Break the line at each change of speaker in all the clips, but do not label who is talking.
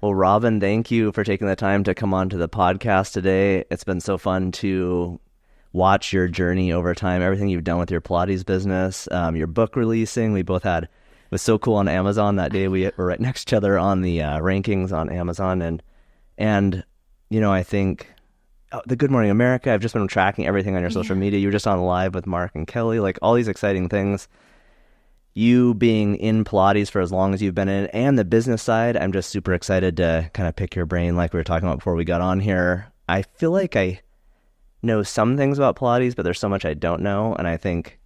Well, Robin, thank you for taking the time to come on to the podcast today. It's been so fun to watch your journey over time, everything you've done with your Pilates business, your book releasing. We both had, it was so cool on Amazon that day. We were right next to each other on the rankings on Amazon. And I think the Good Morning America, I've just been tracking everything on your social media. You were just on live with Mark and Kelly, like all these exciting things. You being in Pilates for as long as you've been in, and the business side, I'm just super excited to kind of pick your brain like we were talking about before we got on here. I feel like I know some things about Pilates, but there's so much I don't know. And I think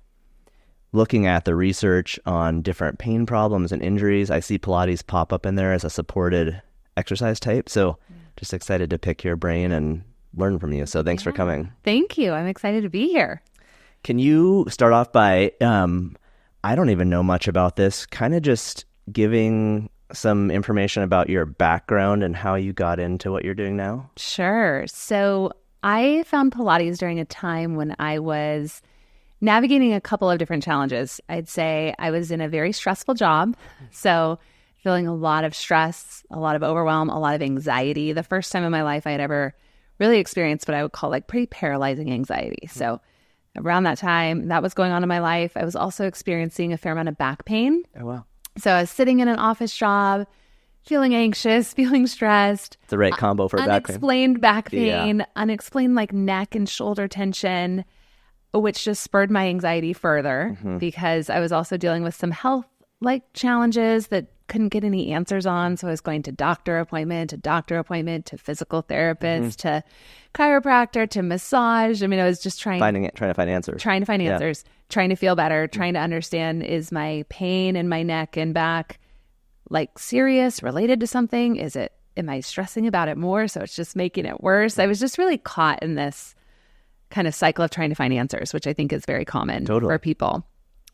looking at the research on different pain problems and injuries, I see Pilates pop up in there as a supported exercise type. So just excited to pick your brain and learn from you. So thanks for coming.
Thank you. I'm excited to be here.
Can you start off by... I don't even know much about this, kind of just giving some information about your background and how you got into what you're doing now?
Sure. So I found Pilates during a time when I was navigating a couple of different challenges. I'd say I was in a very stressful job. So feeling a lot of stress, a lot of overwhelm, a lot of anxiety. The first time in my life I had ever really experienced what I would call like pretty paralyzing anxiety. So around that time, that was going on in my life. I was also experiencing a fair amount of back pain.
Oh, wow.
So I was sitting in an office job, feeling anxious, feeling stressed.
It's the right combo for back pain.
Unexplained back pain, unexplained like neck and shoulder tension, which just spurred my anxiety further because I was also dealing with some health like challenges that couldn't get any answers on. So I was going to doctor appointment to physical therapist, to chiropractor, to massage. I mean, I was just trying
to find answers,
trying to feel better, trying to understand, is my pain in my neck and back like serious, related to something? Am I stressing about it more? So it's just making it worse. I was just really caught in this kind of cycle of trying to find answers, which I think is very common for people.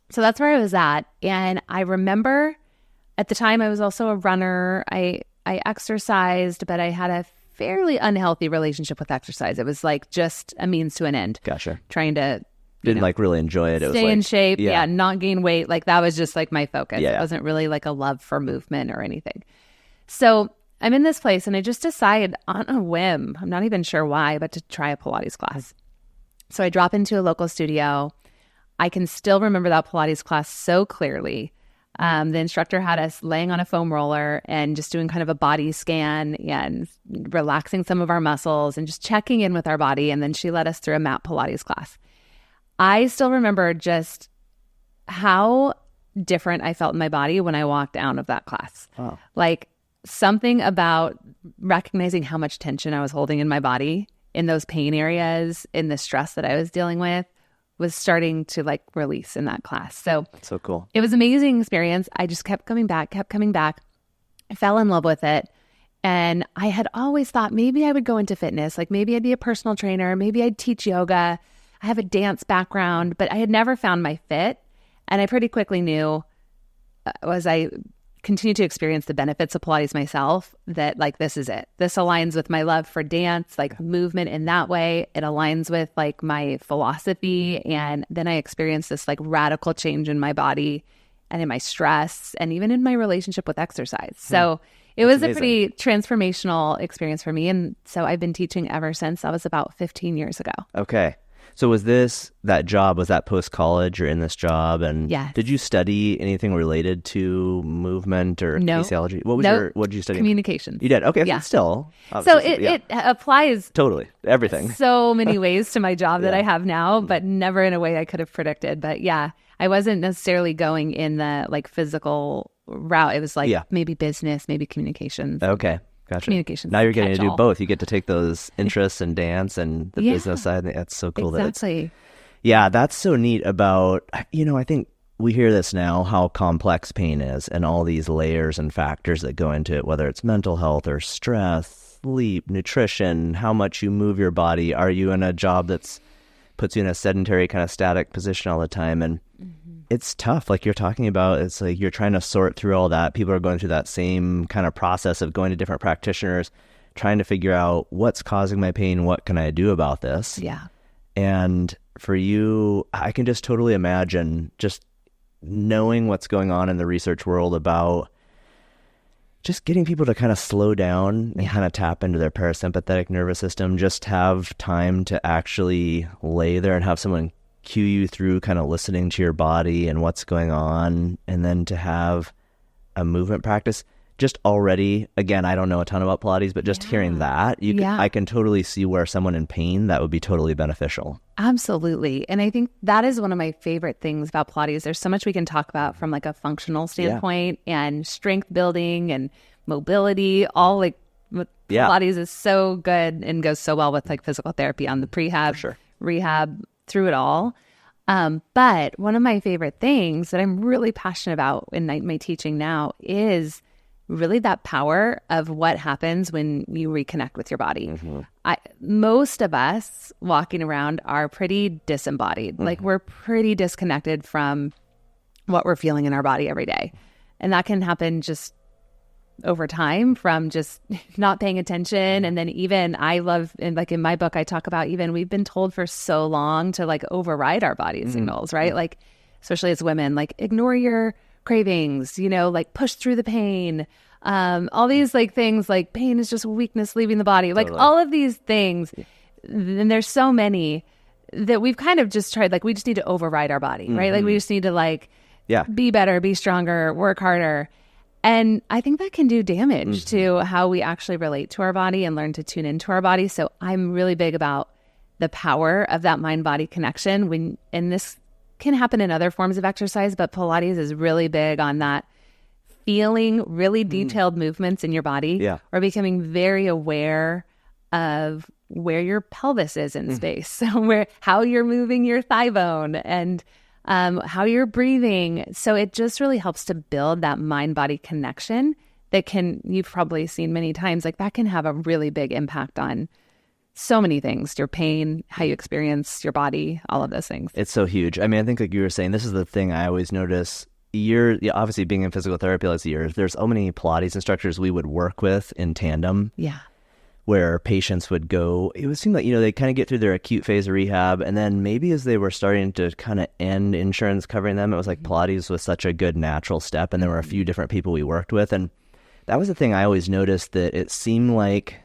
So that's where I was at. And I remember at the time I was also a runner. I exercised, but I had a fairly unhealthy relationship with exercise. It was like just a means to an end.
Gotcha.
Trying to
didn't like really enjoy it. It
stay
was
in shape. Yeah. Not gain weight. Like that was just like my focus.
Yeah.
It wasn't really like a love for movement or anything. So I'm in this place and I just decide on a whim, I'm not even sure why, but to try a Pilates class. So I drop into a local studio. I can still remember that Pilates class so clearly. The instructor had us laying on a foam roller and just doing kind of a body scan and relaxing some of our muscles and just checking in with our body. And then she led us through a mat Pilates class. I still remember just how different I felt in my body when I walked out of that class.
Wow.
Like something about recognizing how much tension I was holding in my body in those pain areas, in the stress that I was dealing with, was starting to like release in that class. So
cool.
It was an amazing experience. I just kept coming back. I fell in love with it. And I had always thought maybe I would go into fitness. Like maybe I'd be a personal trainer. Maybe I'd teach yoga. I have a dance background, but I had never found my fit. And I pretty quickly knew as I continued to experience the benefits of Pilates myself that like, this is it. This aligns with my love for dance, like movement in that way. It aligns with like my philosophy. And then I experienced this like radical change in my body and in my stress and even in my relationship with exercise. So it was a pretty transformational experience for me. And so I've been teaching ever since. That was about 15 years ago.
Okay. So was that job, was that post-college or in this job? And
yes.
Did you study anything related to movement or kinesiology? What did you study?
Communications.
You did? Okay.
Yeah.
Still.
So it applies
totally everything.
So many ways to my job that I have now, but never in a way I could have predicted. But yeah, I wasn't necessarily going in the like physical route. It was like maybe business, maybe communications.
Okay. Gotcha.
Communications.
Now you're getting to do both. You get to take those interests in dance and the business side. That's so cool.
Exactly.
That's so neat about, I think we hear this now, how complex pain is and all these layers and factors that go into it, whether it's mental health or stress, sleep, nutrition, how much you move your body. Are you in a job that's puts you in a sedentary kind of static position all the time? And it's tough. Like you're talking about, it's like you're trying to sort through all that. People are going through that same kind of process of going to different practitioners, trying to figure out what's causing my pain. What can I do about this?
Yeah.
And for you, I can just totally imagine just knowing what's going on in the research world about just getting people to kind of slow down and kind of tap into their parasympathetic nervous system, just have time to actually lay there and have someone cue you through kind of listening to your body and what's going on, and then to have a movement practice. Just already, again, I don't know a ton about Pilates, but just hearing that, I can totally see where someone in pain, that would be totally beneficial.
Absolutely. And I think that is one of my favorite things about Pilates. There's so much we can talk about from like a functional standpoint and strength building and mobility, all like Pilates is so good and goes so well with like physical therapy on the prehab, rehab, through it all. But one of my favorite things that I'm really passionate about in my teaching now is really that power of what happens when you reconnect with your body. Most of us walking around are pretty disembodied. Like we're pretty disconnected from what we're feeling in our body every day. And that can happen just over time from just not paying attention. And then even like in my book, I talk about even we've been told for so long to like override our body signals, right? Like, especially as women, like ignore your cravings, like push through the pain. All these like things like pain is just weakness leaving the body. Like all of these things. And there's so many that we've kind of just tried, like we just need to override our body, right? Like we just need to like be better, be stronger, work harder. And I think that can do damage to how we actually relate to our body and learn to tune into our body. So I'm really big about the power of that mind-body connection and this can happen in other forms of exercise, but Pilates is really big on that feeling really detailed movements in your body or becoming very aware of where your pelvis is in space. So how you're moving your thigh bone and how you're breathing. So it just really helps to build that mind-body connection that you've probably seen many times, like that can have a really big impact on so many things, your pain, how you experience your body, all of those things.
It's so huge. I mean, I think like you were saying, this is the thing I always notice. Obviously being in physical therapy last years, there's so many Pilates instructors we would work with in tandem. Where patients would go, it would seem like, they kind of get through their acute phase of rehab. And then maybe as they were starting to kind of end insurance covering them, it was like Pilates was such a good natural step. And there were a few different people we worked with. And that was the thing I always noticed, that it seemed like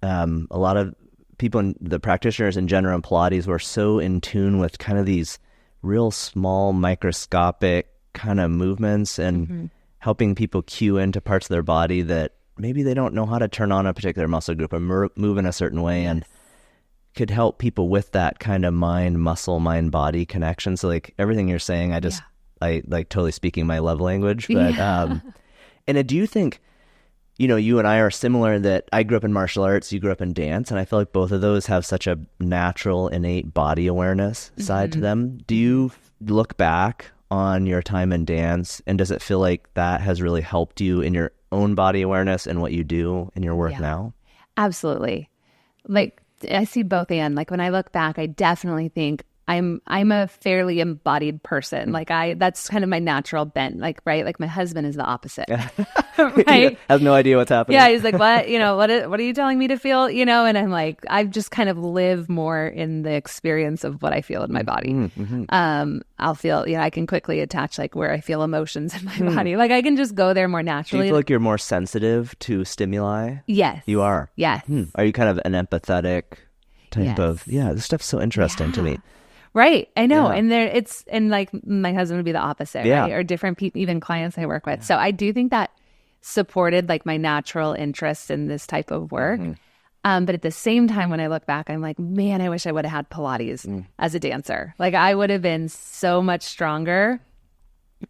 a lot of people, the practitioners in general in Pilates, were so in tune with kind of these real small microscopic kind of movements and helping people cue into parts of their body that maybe they don't know how to turn on a particular muscle group or move in a certain way, and could help people with that kind of mind-body connection. So like everything you're saying, I like totally speaking my love language. But and do you think, you and I are similar, that I grew up in martial arts, you grew up in dance, and I feel like both of those have such a natural, innate body awareness side to them. Do you look back on your time in dance, and does it feel like that has really helped you in your own body awareness and what you do in your work now?
Absolutely. Like I see both and. Like when I look back, I definitely think I'm a fairly embodied person. Like that's kind of my natural bent. Like, right. Like my husband is the opposite. Right.
Has no idea what's happening.
Yeah. He's like, what, what are you telling me to feel? And I'm like, I've just kind of live more in the experience of what I feel in my body. I'll feel, I can quickly attach like where I feel emotions in my body. Like I can just go there more naturally.
Do you feel like you're more sensitive to stimuli?
Yes.
You are?
Yes.
Are you kind of an empathetic type of, this stuff's so interesting to me.
Right. I know. And like my husband would be the opposite, right? Or different people, even clients I work with. So I do think that supported like my natural interest in this type of work. But at the same time, when I look back, I'm like, man, I wish I would have had Pilates as a dancer. Like I would have been so much stronger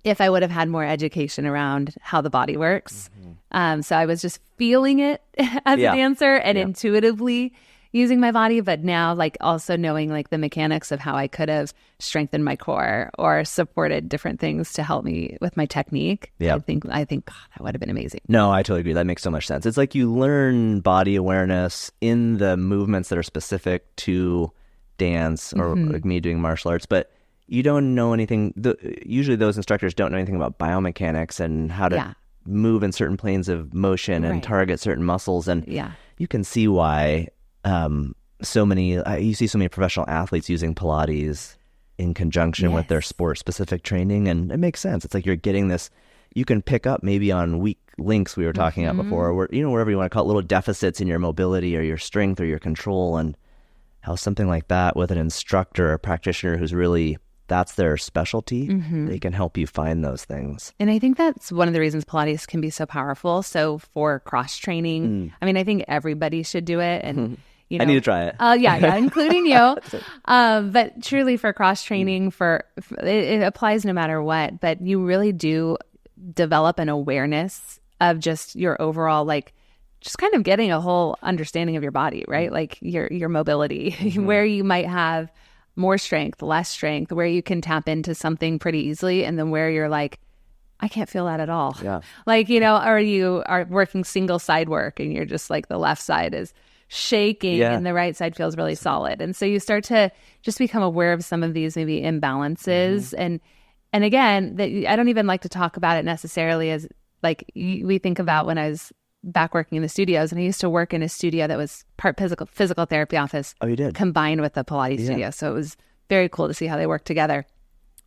if I would have had more education around how the body works. So I was just feeling it as a dancer and intuitively using my body, but now like also knowing like the mechanics of how I could have strengthened my core or supported different things to help me with my technique. I think God, that would have been amazing.
No, I totally agree. That makes so much sense. It's like you learn body awareness in the movements that are specific to dance or like me doing martial arts, but you don't know anything. Usually those instructors don't know anything about biomechanics and how to move in certain planes of motion and target certain muscles. And you can see why you see so many professional athletes using Pilates in conjunction with their sport specific training, and it makes sense. It's like you're getting this, you can pick up maybe on weak links we were talking about before, where, wherever you want to call it, little deficits in your mobility or your strength or your control, and how something like that with an instructor or practitioner who's really, that's their specialty, they can help you find those things.
And I think that's one of the reasons Pilates can be so powerful. So for cross training, I mean, I think everybody should do it. And
I need to try it.
Yeah, including you. But truly for cross training, it applies no matter what. But you really do develop an awareness of just your overall, like, just kind of getting a whole understanding of your body, right? Like your mobility, where you might have more strength, less strength, where you can tap into something pretty easily, and then where you're like, I can't feel that at all.
Yeah.
Like, or you are working single side work and you're just like, the left side is shaking and the right side feels really solid. And so you start to just become aware of some of these maybe imbalances. And again, I don't even like to talk about it necessarily as like we think about when I was back working in the studios, and I used to work in a studio that was part physical therapy office.
Oh, you did?
Combined with the Pilates studio. So it was very cool to see how they work together.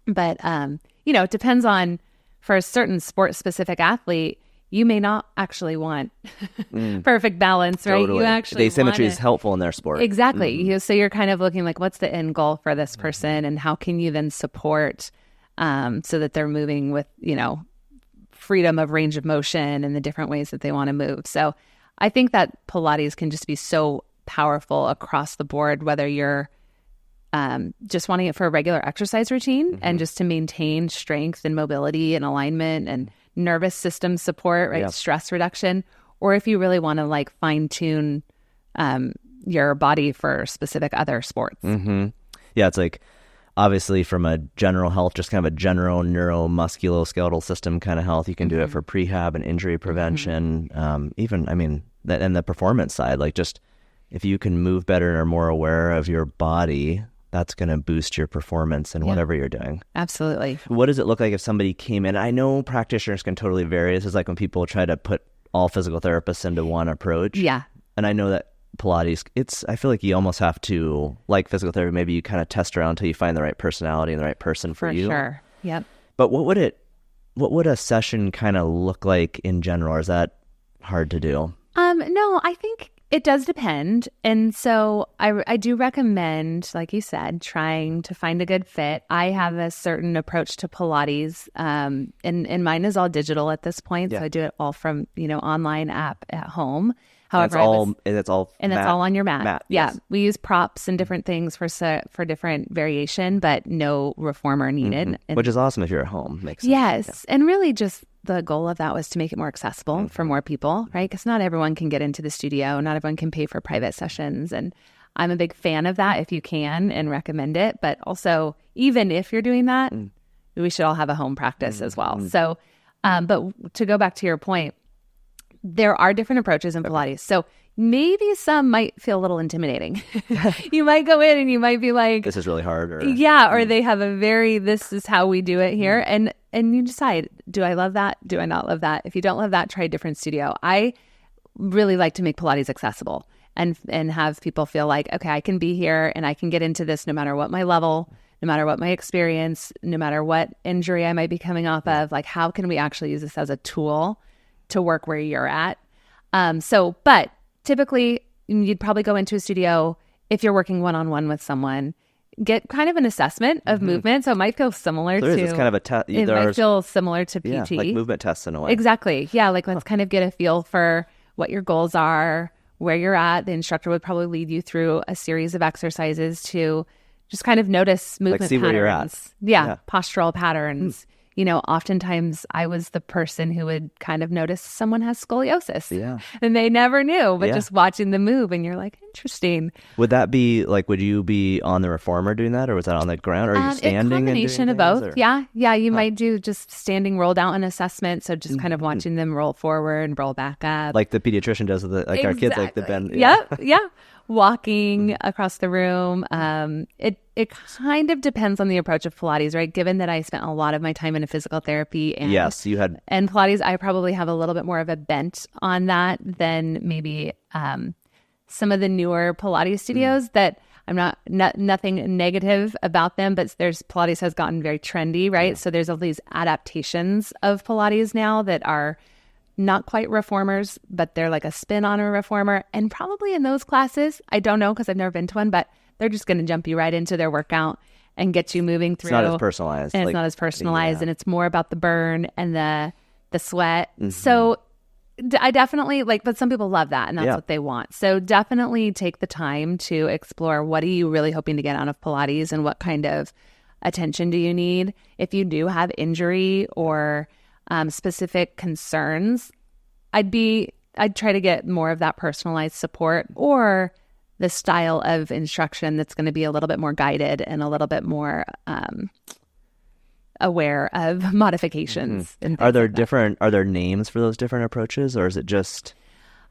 But, it depends on, for a certain sport specific athlete, you may not actually want perfect balance, right?
Totally.
You actually
the asymmetry is helpful in their sport.
Exactly. So you're kind of looking like, what's the end goal for this person, and how can you then support so that they're moving with, freedom of range of motion and the different ways that they want to move. So I think that Pilates can just be so powerful across the board, whether you're just wanting it for a regular exercise routine and just to maintain strength and mobility and alignment and nervous system support, right? Stress reduction, or if you really want to like fine tune your body for specific other sports.
Yeah, it's like, obviously from a general health, just kind of a general neuromusculoskeletal system kind of health, you can do it for prehab and injury prevention. Even, I mean, that, and the performance side, like just if you can move better and are more aware of your body, that's going to boost your performance in whatever you're doing.
Absolutely.
What does it look like if somebody came in? I know practitioners can totally vary. This is like when people try to put all physical therapists into one approach.
Yeah.
And I know that Pilates, I feel like you almost have to, like physical therapy, maybe you kind of test around until you find the right personality and the right person for you.
For sure. Yep.
But what would a session kind of look like in general? Or is that hard to do?
No, I think it does depend. And so I do recommend, like you said, trying to find a good fit. I have a certain approach to Pilates, and mine is all digital at this point. So I do it all from, online app at home. However,
that's all
on your mat. Yeah,
yes.
We use props and different things for different variation, but no reformer needed.
Which is awesome if you're at home. Makes sense.
Yes, and really just the goal of that was to make it more accessible for more people, right? Because not everyone can get into the studio, not everyone can pay for private sessions, and I'm a big fan of that if you can and recommend it. But also, even if you're doing that, we should all have a home practice as well. So, but to go back to your point, there are different approaches in Pilates. So maybe some might feel a little intimidating. You might go in and you might be like,
this is really hard. Or
they have this is how we do it here. And you decide, do I love that? Do I not love that? If you don't love that, try a different studio. I really like to make Pilates accessible and have people feel like, okay, I can be here and I can get into this no matter what my level, no matter what my experience, no matter what injury I might be coming off of. Like, how can we actually use this as a tool to work where you're at? But typically you'd probably go into a studio if you're working one-on-one with someone, get kind of an assessment of movement. So it might feel similar to,
it's kind of a test.
It might feel similar to PT.
Yeah, like movement tests in a way.
Exactly. Yeah. Like let's kind of get a feel for what your goals are, where you're at. The instructor would probably lead you through a series of exercises to just kind of notice movement
like see
patterns.
Where you're at.
Yeah. Postural patterns. Oftentimes I was the person who would kind of notice someone has scoliosis.
Yeah.
And they never knew, but just watching the move and you're like, interesting.
Would that be like, would you be on the reformer doing that, or was that on the ground, or are you standing?
A combination of both. Or? Yeah. You might do just standing roll down assessment. So just kind of watching them roll forward and roll back up.
Like the pediatrician does with our kids, like the bend.
Yeah. Walking across the room. It kind of depends on the approach of Pilates, right? Given that I spent a lot of my time in a physical therapy and Pilates, I probably have a little bit more of a bent on that than maybe some of the newer Pilates studios that I'm nothing negative about them, but Pilates has gotten very trendy, right? Yeah. So there's all these adaptations of Pilates now that are not quite reformers, but they're like a spin on a reformer. And probably in those classes, I don't know because I've never been to one, but they're just going to jump you right into their workout and get you moving through.
It's not as personalized.
And it's not as personalized, and it's more about the burn and the sweat. So I definitely but some people love that, and that's what they want. So definitely take the time to explore, what are you really hoping to get out of Pilates, and what kind of attention do you need? If you do have injury or specific concerns, I'd try to get more of that personalized support, or the style of instruction that's going to be a little bit more guided and a little bit more aware of modifications. And
are there names for those different approaches, or is it just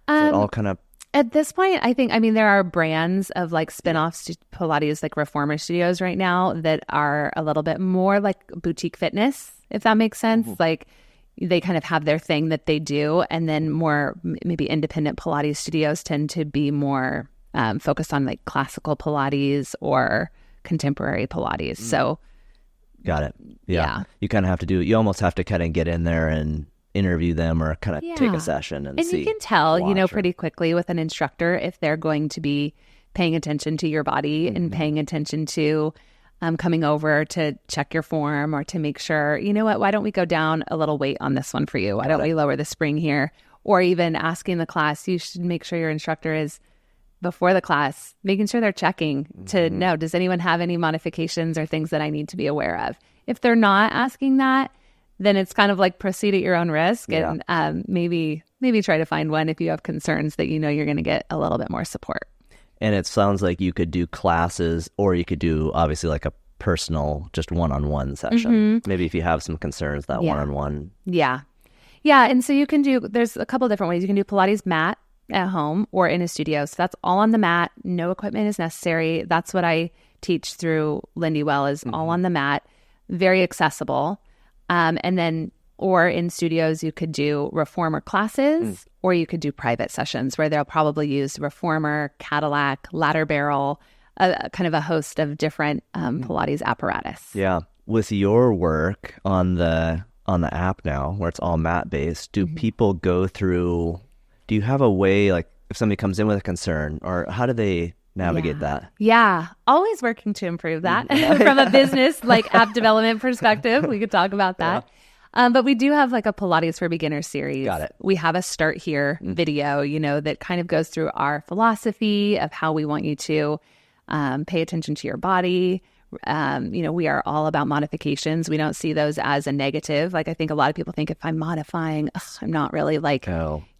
is it all kind of?
At this point, there are brands of like spin-off Pilates, like reformer studios right now, that are a little bit more like boutique fitness, if that makes sense. Like they kind of have their thing that they do, and then more maybe independent Pilates studios tend to be more focused on like classical Pilates or contemporary Pilates. So
got it. Yeah. You kind of have to you almost have to kind of get in there and interview them, or kind of take a session and see.
And you can tell, pretty quickly with an instructor if they're going to be paying attention to your body and paying attention to coming over to check your form, or to make sure, why don't we go down a little weight on this one for you? Why don't we lower the spring here? Or even asking the class, you should make sure your instructor is, before the class, making sure they're checking to know, does anyone have any modifications or things that I need to be aware of? If they're not asking that, then it's kind of like proceed at your own risk, and maybe try to find one if you have concerns that you're going to get a little bit more support.
And it sounds like you could do classes, or you could do obviously like a personal, just one-on-one session. Maybe if you have some concerns, that one-on-one.
Yeah. And so you can there's a couple of different ways. You can do Pilates mat at home or in a studio. So that's all on the mat. No equipment is necessary. That's what I teach through Lindywell, is all on the mat, very accessible. And then, or in studios, you could do reformer classes, or you could do private sessions where they'll probably use reformer, Cadillac, ladder barrel, kind of a host of different Pilates apparatus.
Yeah. With your work on the app now, where it's all mat based, do people go through? Do you have a way, like if somebody comes in with a concern, or how do they navigate that?
Yeah, always working to improve that from a business app development perspective. We could talk about that. But we do have like a Pilates for Beginners series.
Got it.
We have a Start Here video, that kind of goes through our philosophy of how we want you to pay attention to your body. We are all about modifications. We don't see those as a negative. Like I think a lot of people think if I'm modifying, I'm not really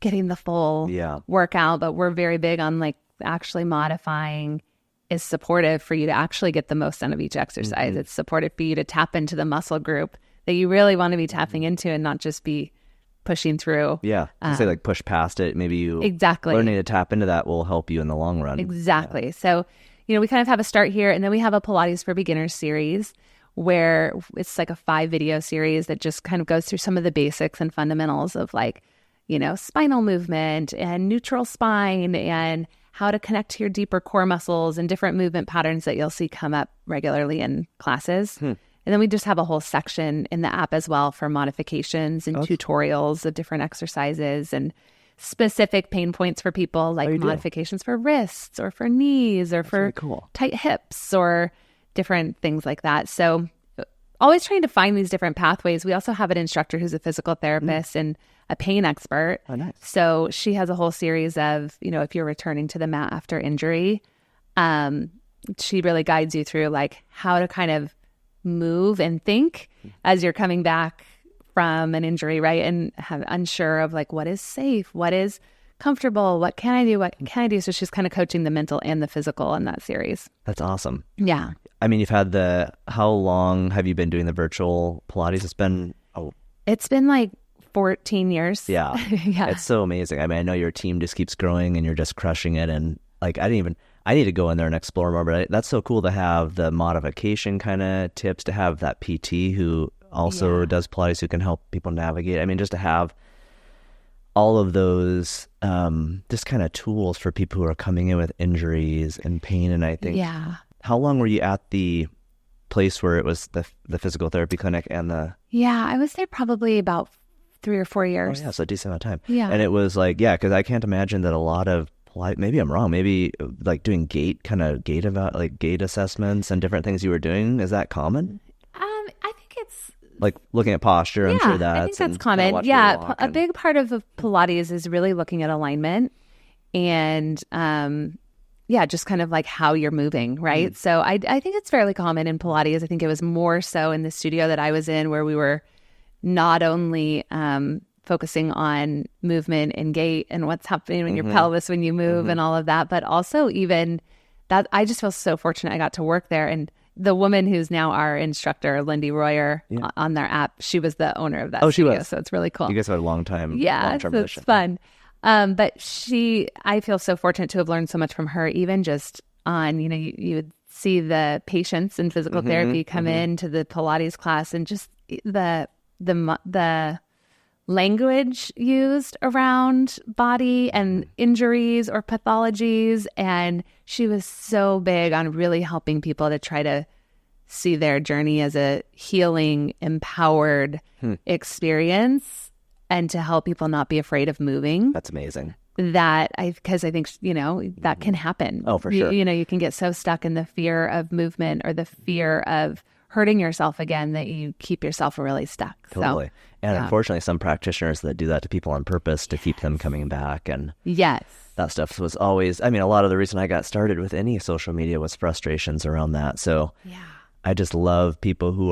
getting the full workout, but we're very big on actually modifying is supportive for you to actually get the most out of each exercise. It's supportive for you to tap into the muscle group that you really want to be tapping into, and not just be pushing through.
Yeah. Say push past it. Maybe you learning to tap into that will help you in the long run.
Exactly. Yeah. So, we kind of have a Start Here, and then we have a Pilates for Beginners series where it's like a 5-video series that just kind of goes through some of the basics and fundamentals of spinal movement and neutral spine, and how to connect to your deeper core muscles, and different movement patterns that you'll see come up regularly in classes. And then we just have a whole section in the app as well for modifications and tutorials of different exercises and specific pain points for people, like modifications for wrists or for knees or for tight hips or different things like that. So always trying to find these different pathways. We also have an instructor who's a physical therapist and a pain expert.
Oh, nice.
So she has a whole series of, if you're returning to the mat after injury, she really guides you through how to kind of move and think as you're coming back from an injury, right? And have unsure of what is safe, what is comfortable, what can I do, what can I do? So she's kind of coaching the mental and the physical in that series.
That's awesome.
Yeah.
I mean, you've had how long have you been doing the virtual Pilates?
It's been 14 years.
Yeah.
Yeah.
It's so amazing. I mean, I know your team just keeps growing and you're just crushing it. And I need to go in there and explore more, but that's so cool to have the modification kind of tips, to have that PT who also does Pilates, who can help people navigate. I mean, just to have all of those just kind of tools for people who are coming in with injuries and pain. And I think, how long were you at the place where it was the physical therapy clinic and the...
Yeah, I was there probably about 3 or 4 years.
Oh, yeah, so a decent amount of time.
Yeah.
And it was like, because I can't imagine that a lot of maybe I'm wrong, maybe like doing gait assessments and different things you were doing. Is that common?
I think it's
like looking at posture. I'm sure
I think that's common. Yeah. A big part of Pilates is really looking at alignment and, just kind of like how you're moving. Right. Mm-hmm. So I think it's fairly common in Pilates. I think it was more so in the studio that I was in, where we were not only, focusing on movement and gait and what's happening in your pelvis when you move and all of that, but also even that I just feel so fortunate I got to work there. And the woman who's now our instructor, Lindy Royer, on their app, she was the owner of that studio. She was. So it's really cool.
You guys had a long-term
so it's fun. But I feel so fortunate to have learned so much from her, even just on, you would see the patients in physical therapy come into the Pilates class, and just the language used around body and injuries or pathologies. And she was so big on really helping people to try to see their journey as a healing, empowered experience, and to help people not be afraid of moving.
That's amazing.
Because I think, that can happen.
Oh, for sure.
You can get so stuck in the fear of movement or the fear of hurting yourself again that you keep yourself really stuck.
Totally. And unfortunately, some practitioners that do that to people on purpose to keep them coming back. And that stuff was always, a lot of the reason I got started with any social media was frustrations around that. So I just love people who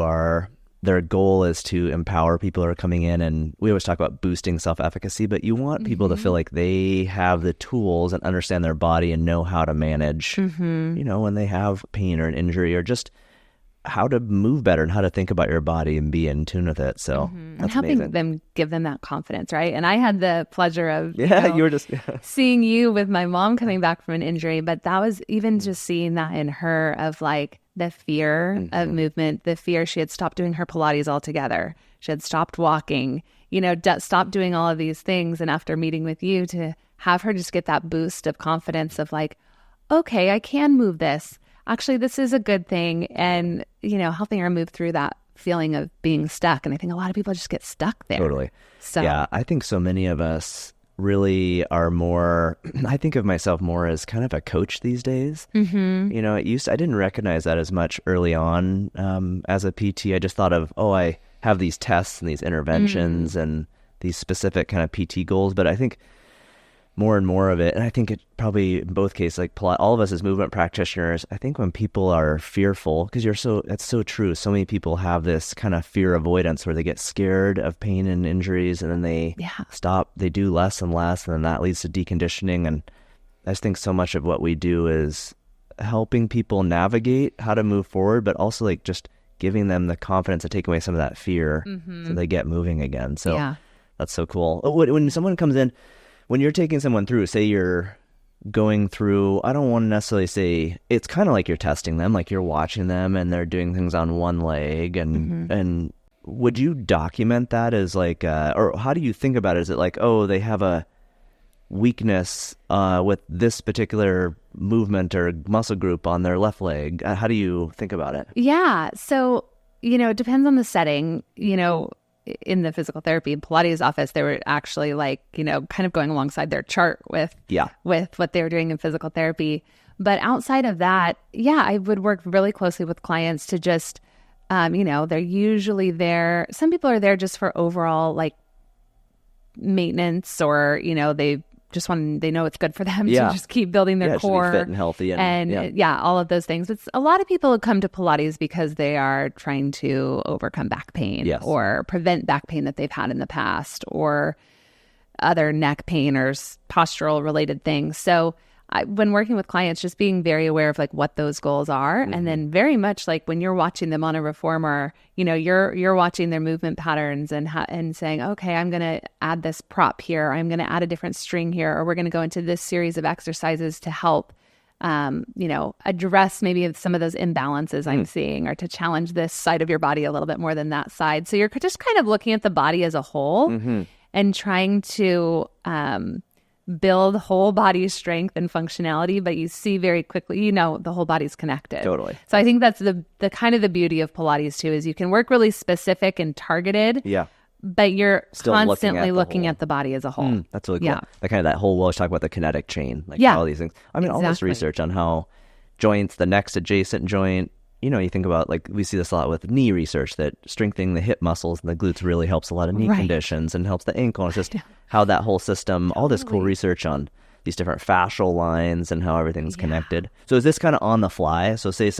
their goal is to empower people who are coming in. And we always talk about boosting self-efficacy, but you want people to feel like they have the tools and understand their body and know how to manage, when they have pain or an injury, or just how to move better and how to think about your body and be in tune with it. So
and helping them, give them that confidence, right? And I had the pleasure of
you were just
seeing you with my mom coming back from an injury, but that was even just seeing that in her, of like the fear of movement, the fear. She had stopped doing her Pilates altogether. She had stopped walking, stopped doing all of these things. And after meeting with you, to have her just get that boost of confidence of like, okay, I can move this. Actually, this is a good thing. And, helping her move through that feeling of being stuck. And I think a lot of people just get stuck there.
Totally.
So
yeah, I think so many of us really are more, I think of myself more as kind of a coach these days. I didn't recognize that as much early on as a PT. I just thought of, I have these tests and these interventions and these specific kind of PT goals. But I think more and more of it, and I think it probably in both cases, like all of us as movement practitioners, I think when people are fearful, because that's so true. So many people have this kind of fear avoidance where they get scared of pain and injuries, and then they stop, they do less and less, and then that leads to deconditioning. And I just think so much of what we do is helping people navigate how to move forward, but also like just giving them the confidence to take away some of that fear so they get moving again. So that's so cool. When someone comes in, when you're taking someone through, say you're going through, I don't want to necessarily say, it's kind of like you're testing them, like you're watching them and they're doing things on one leg. And would you document that as like, or how do you think about it? Is it like, they have a weakness with this particular movement or muscle group on their left leg? How do you think about it?
Yeah. So, it depends on the setting. In the physical therapy Pilates office, they were actually like, kind of going alongside their chart with what they were doing in physical therapy. But outside of that, I would work really closely with clients to just, they're usually there. Some people are there just for overall like maintenance, or, they know it's good for them to just keep building their core,
to be fit and healthy, and
all of those things. It's a lot of people come to Pilates because they are trying to overcome back pain or prevent back pain that they've had in the past, or other neck pain or postural related things. So when working with clients, just being very aware of like what those goals are, and then very much like when you're watching them on a reformer, you're watching their movement patterns and saying, okay, I'm going to add this prop here, I'm going to add a different string here, or we're going to go into this series of exercises to help, address maybe some of those imbalances I'm seeing, or to challenge this side of your body a little bit more than that side. So you're just kind of looking at the body as a whole. and trying to build whole body strength and functionality, but you see very quickly, the whole body's connected.
Totally.
So I think that's the kind of the beauty of Pilates too, is you can work really specific and targeted.
Yeah.
But you're
Still
constantly
looking
at the body as a whole.
That's really cool.
Yeah.
That whole, we always talk about the kinetic chain, like
Yeah.
all these things. I mean, all this
Exactly.
research on how joints, the next adjacent joint, you think about, like, we see this a lot with knee research, that strengthening the hip muscles and the glutes really helps a lot of knee
Right.
conditions and helps the ankle. It's just how that whole system, all this cool research on these different fascial lines and how everything's connected. So is this kind of on the fly? So say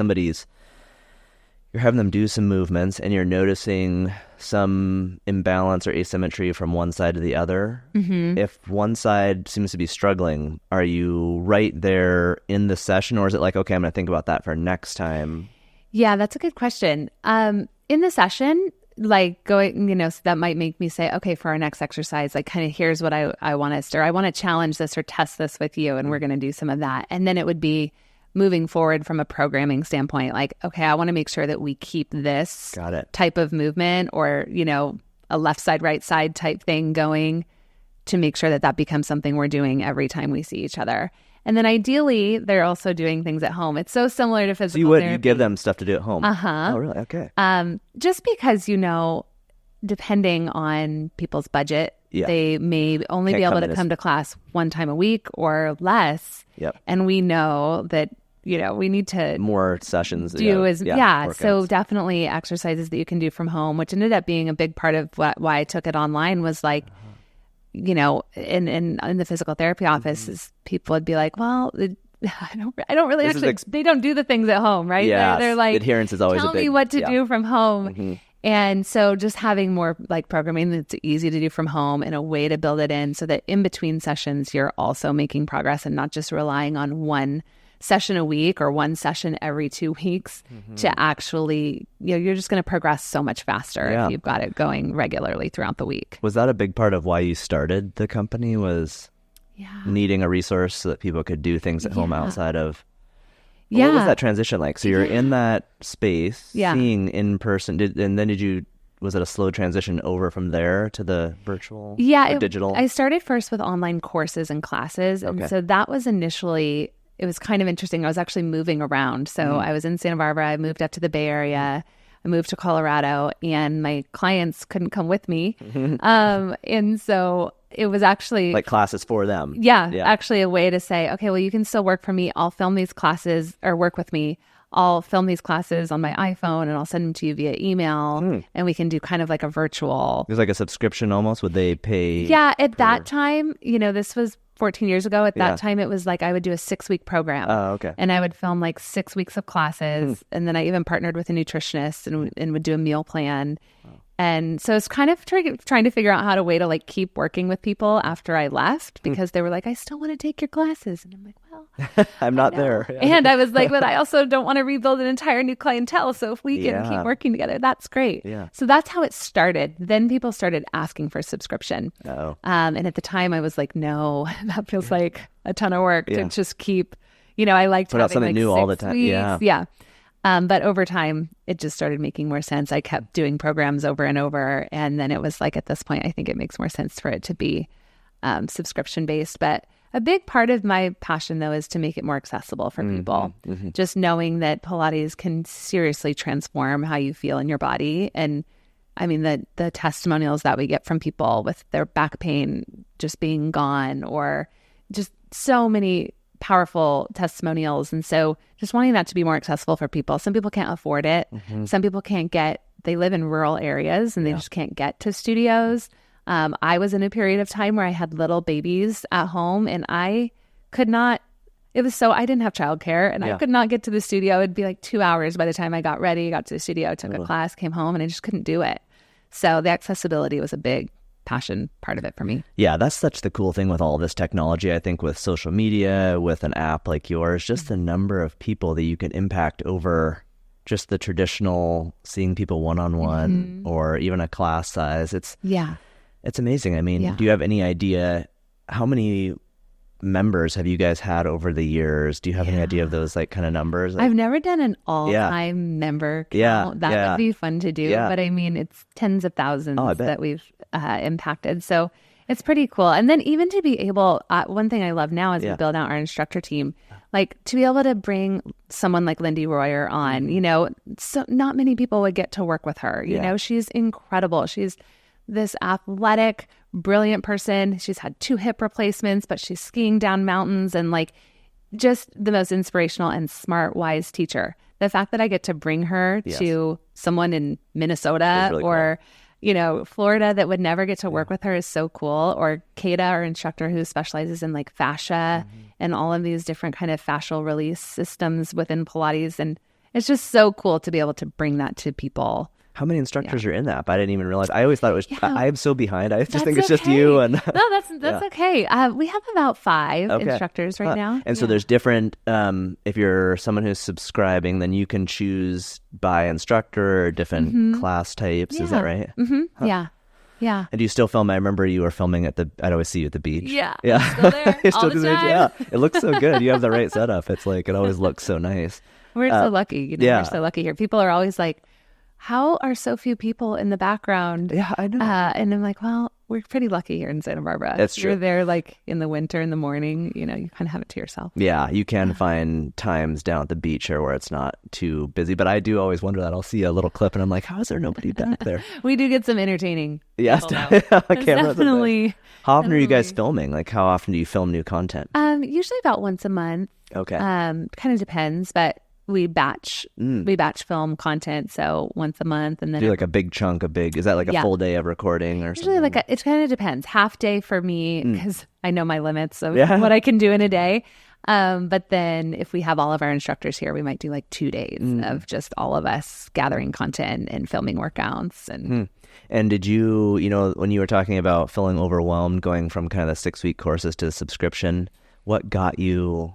you're having them do some movements and you're noticing some imbalance or asymmetry from one side to the other. Mm-hmm. If one side seems to be struggling, are you right there in the session, or is it like, okay, I'm going to think about that for next time?
Yeah, that's a good question. In the session, like going, so that might make me say, okay, for our next exercise, like kind of here's what I want us to, or I want to challenge this or test this with you, and we're going to do some of that. And then it would be moving forward from a programming standpoint, like, okay, I want to make sure that we keep this type of movement, or, a left side, right side type thing going, to make sure that becomes something we're doing every time we see each other. And then ideally, they're also doing things at home. It's so similar to physical therapy.
You give them stuff to do at home?
Uh-huh.
Oh, really? Okay.
Just because, depending on people's budget, they may only be able to come to class one time a week or less.
Yep.
And we know that, we need to
more sessions.
So definitely exercises that you can do from home, which ended up being a big part of why I took it online, was like, in the physical therapy office, is people would be like, well, I don't really they don't do the things at home, right?
Yeah,
they're like,
adherence is always
tell me what to do from home. And so just having more like programming that's easy to do from home, and a way to build it in so that in between sessions, you're also making progress and not just relying on one session a week or one session every 2 weeks to actually, you're just going to progress so much faster if you've got it going regularly throughout the week.
Was that a big part of why you started the company, was needing a resource so that people could do things at home outside of... What was that transition like? So you're in that space, seeing in person, was it a slow transition over from there to the virtual or digital?
I started first with online courses and classes. And so that was initially, it was kind of interesting. I was actually moving around. So I was in Santa Barbara. I moved up to the Bay Area. I moved to Colorado, and my clients couldn't come with me. And so it was actually... like
classes for them.
Actually a way to say, okay, well, you can still work for me. I'll film these classes, or work with me. I'll film these classes on my iPhone, and I'll send them to you via email, and we can do kind of like a virtual... It was
like a subscription almost? Would they pay...
Yeah, at that time, this was 14 years ago. At that time, it was like I would do a 6-week program.
Oh, okay.
And I would film like 6 weeks of classes. And then I even partnered with a nutritionist and would do a meal plan. Wow. And so it's kind of trying to figure out how to like keep working with people after I left, because they were like, I still want to take your classes. And I'm like, well,
I'm not there.
And I was like, but I also don't want to rebuild an entire new clientele. So if we can keep working together, that's great.
Yeah.
So that's how it started. Then people started asking for subscription. And at the time I was like, no, that feels like a ton of work to just keep, I liked
put out something new all the time.
Yeah. But over time, it just started making more sense. I kept doing programs over and over. And then it was like, at this point, I think it makes more sense for it to be subscription based. But a big part of my passion, though, is to make it more accessible for people. Just knowing that Pilates can seriously transform how you feel in your body. And I mean, the testimonials that we get from people with their back pain just being gone, or just so many powerful testimonials. And so just wanting that to be more accessible for people. Some people can't afford it. Some people they live in rural areas and they just can't get to studios. I was in a period of time where I had little babies at home, and I could not, I didn't have childcare, and I could not get to the studio. It'd be like 2 hours by the time I got ready, got to the studio, took a class, came home, and I just couldn't do it. So the accessibility was a big passion part of it for me.
Yeah, that's such the cool thing with all this technology. I think with social media, with an app like yours, just the number of people that you can impact over just the traditional seeing people one-on-one or even a class size. It's amazing. I mean, do you have any idea how many members have you guys had over the years? Do you have any idea of those like kind of numbers? Like,
I've never done an all-time member count. That would be fun to do. But I mean, it's tens of thousands that we've impacted. So it's pretty cool. And then even to be able, one thing I love now is we build out our instructor team, like to be able to bring someone like Lindy Royer on, you know, so not many people would get to work with her. You know, she's incredible. She's this athletic, brilliant person. She's had 2 hip replacements, but she's skiing down mountains and like just the most inspirational and smart, wise teacher. The fact that I get to bring her to someone in Minnesota really or cool. You know, Florida that would never get to work with her is so cool. Or Kata, our instructor who specializes in like fascia and all of these different kind of fascial release systems within Pilates. And it's just so cool to be able to bring that to people.
How many instructors are in that? I didn't even realize. I always thought it was, I'm so behind. I just think it's just you. And
no, that's okay. We have about 5 instructors right now.
And so there's different, if you're someone who's subscribing, then you can choose by instructor or different class types. Is that right?
Yeah. Yeah.
And do you still film? I remember you were filming I'd always see you at the beach.
Yeah. Still there.
You're still
all the time.
Yeah. It looks so good. You have the right setup. It's like, it always looks so nice.
We're so lucky. You know, we're so lucky here. People are always like, how are so few people in the background?
Yeah, I know.
And I'm like, well, we're pretty lucky here in Santa Barbara.
That's true.
You're there like in the winter, in the morning, you know, you kind of have it to yourself.
Yeah, you can find times down at the beach here where it's not too busy. But I do always wonder that. I'll see a little clip and I'm like, how is there nobody back there?
We do get some entertaining.
Yes,
definitely.
How often are you guys filming? Like, how often do you film new content?
Usually about once a month.
Okay.
Kind of depends, but we batch film content, so once a month, and then
do like a big chunk, is that like a full day of recording or
usually
something?
Like it kind of depends. Half day for me because I know my limits of what I can do in a day. But then if we have all of our instructors here, we might do like 2 days of just all of us gathering content and filming workouts.
And did you, when you were talking about feeling overwhelmed, going from kind of the 6-week courses to the subscription, what got you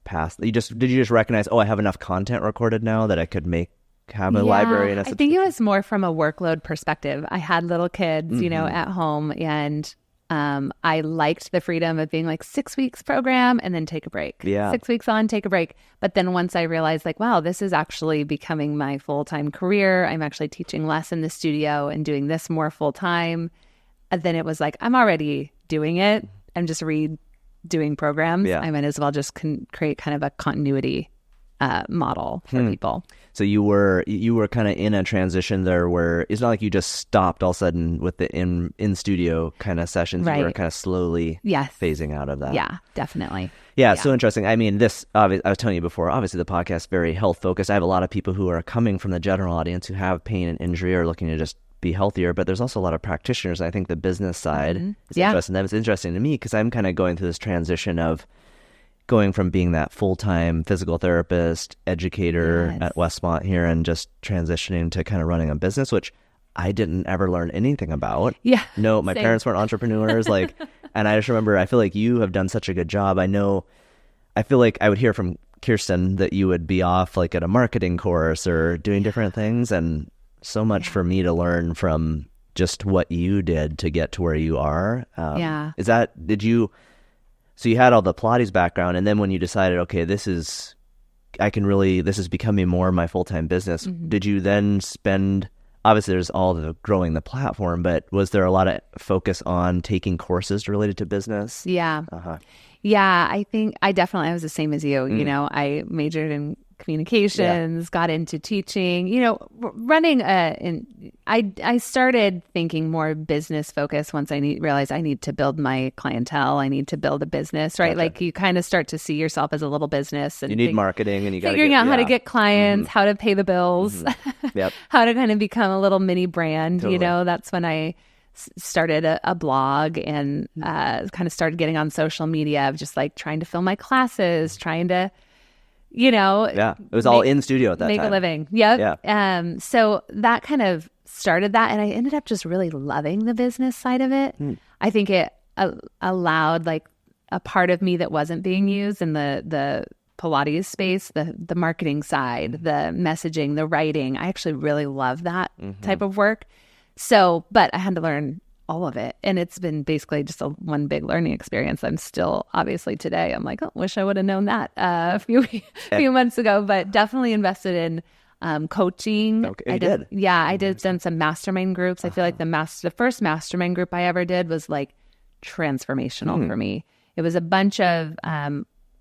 past? Did you just recognize, I have enough content recorded now that I could have a library and a subscription?
I think it was more from a workload perspective. I had little kids, at home, and I liked the freedom of being like 6 weeks program and then take a break. 6 weeks on, take a break. But then once I realized like, wow, this is actually becoming my full-time career. I'm actually teaching less in the studio and doing this more full-time. And then it was like, I'm already doing it. I'm just doing programs. I might as well just create kind of a continuity model for people.
So you were kind of in a transition there where it's not like you just stopped all of a sudden with the in studio kind of sessions. Right. You were kind of slowly phasing out of that.
Yeah, definitely.
Yeah, so interesting. I mean, I was telling you before, obviously the podcast is very health focused. I have a lot of people who are coming from the general audience who have pain and injury or looking to just be healthier, but there's also a lot of practitioners. I think the business side is interesting. That was interesting to me because I'm kind of going through this transition of going from being that full-time physical therapist, educator at Westmont here and just transitioning to kind of running a business, which I didn't ever learn anything about.
Yeah.
No, my parents weren't entrepreneurs. And I just remember, I feel like you have done such a good job. I feel like I would hear from Kirsten that you would be off like at a marketing course or doing different things, and so much for me to learn from just what you did to get to where you are. So you had all the Pilates background, and then when you decided, okay, this is becoming more of my full-time business, did you then obviously there's all the growing the platform, but was there a lot of focus on taking courses related to business?
Yeah. Yeah, I think I was the same as you. I majored in communications, got into teaching, running I started thinking more business focused once I realized I need to build my clientele. I need to build a business, right? Gotcha. Like you kind of start to see yourself as a little business, and
you need marketing, and you got
figuring out how to get clients, how to pay the bills, how to kind of become a little mini brand. Totally. That's when I started a blog and kind of started getting on social media of just like trying to film my classes, trying to it
was all in studio at that time.
Make a living. Yep. Yeah. So that kind of started that, and I ended up just really loving the business side of it. I think it allowed like a part of me that wasn't being used in the Pilates space, the marketing side, the messaging, the writing. I actually really love that type of work. So, but I had to learn all of it. And it's been basically just one big learning experience. I'm still, obviously today, I'm like, oh, wish I would have known that a few months ago, but definitely invested in coaching.
Okay, I did.
Yeah, I did some mastermind groups. I feel like the first mastermind group I ever did was like transformational for me. It was a bunch of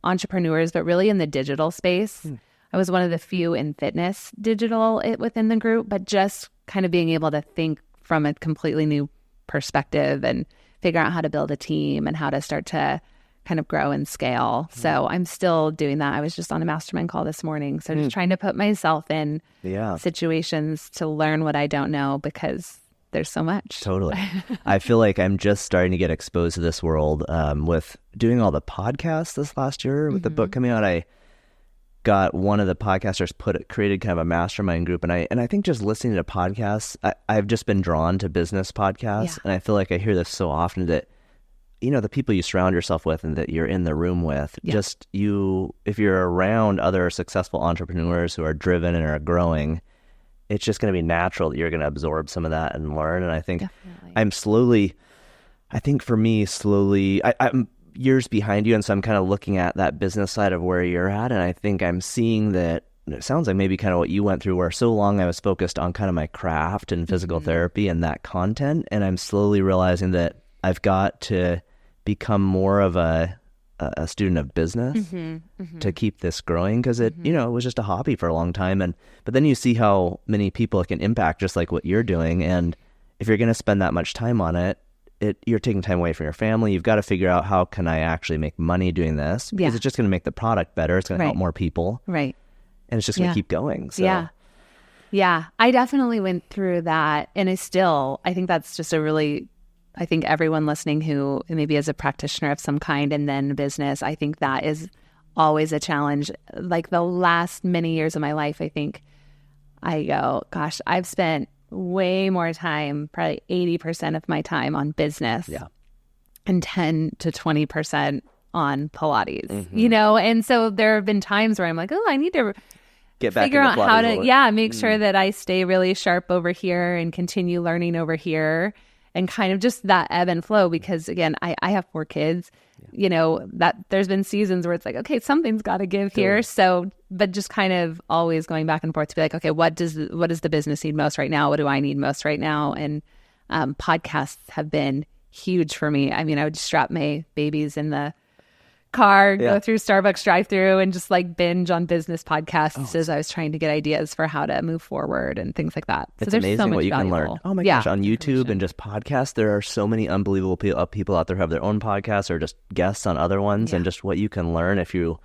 entrepreneurs, but really in the digital space. I was one of the few in fitness digital within the group, but just kind of being able to think from a completely new perspective and figure out how to build a team and how to start to kind of grow and scale. So I'm still doing that. I was just on a mastermind call this morning. So just trying to put myself in situations to learn what I don't know, because there's so much.
Totally. I feel like I'm just starting to get exposed to this world with doing all the podcasts this last year. With the book coming out, I got one of the podcasters created kind of a mastermind group. And I think just listening to podcasts, I've just been drawn to business podcasts. And I feel like I hear this so often that, you know, the people you surround yourself with and that you're in the room with, just if you're around other successful entrepreneurs who are driven and are growing, it's just going to be natural that you're going to absorb some of that and learn. And I think I'm years behind you. And so I'm kind of looking at that business side of where you're at. And I think I'm seeing that it sounds like maybe kind of what you went through, where so long I was focused on kind of my craft and physical therapy and that content. And I'm slowly realizing that I've got to become more of a student of business to keep this growing, because it was just a hobby for a long time. But then you see how many people it can impact, just like what you're doing. And if you're going to spend that much time on it, you're taking time away from your family. You've got to figure out, how can I actually make money doing this? Because it's just going to make the product better. It's going to help more people. Right. And it's just going to keep going. So.
Yeah. I definitely went through that. And I think that's just I think everyone listening who maybe is a practitioner of some kind and then business, I think that is always a challenge. Like the last many years of my life, I think I go, gosh, I've spent way more time, probably 80% of my time on business and 10 to 20% on Pilates, you know? And so there have been times where I'm like, oh, I need to
get back
figure out how to, make sure
Mm.
that I stay really sharp over here and continue learning over here, and kind of just that ebb and flow. Because again, I have 4 kids, you know, that there's been seasons where it's like, okay, something's got to give here. So, but just kind of always going back and forth to be like, okay, what does the business need most right now? What do I need most right now? And podcasts have been huge for me. I mean, I would just strap my babies in the car, go through Starbucks drive-through and just like binge on business podcasts as I was trying to get ideas for how to move forward and things like that.
It's
so there's
amazing
so much
what you can
valuable.
learn. Oh my gosh, on YouTube and just podcasts, there are so many unbelievable people out there who have their own podcasts or just guests on other ones, and just what you can learn if you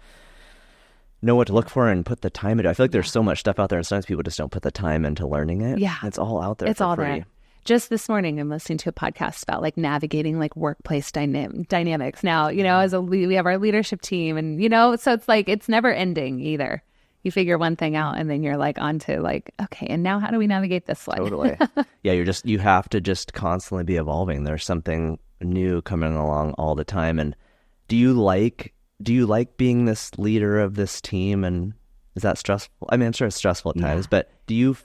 know what to look for and put the time into it. I feel like there's so much stuff out there, and sometimes people just don't put the time into learning it. Yeah. It's all out there. It's all free. There.
Just this morning, I'm listening to a podcast about like navigating like workplace dynamics. Now, you know, we have our leadership team, and you know, so it's like it's never ending either. You figure one thing out, and then you're like onto like, okay, and now how do we navigate this one?
Totally. Yeah, you have to just constantly be evolving. There's something new coming along all the time. And do you like being this leader of this team? And is that stressful? I mean, I'm sure it's stressful at times, but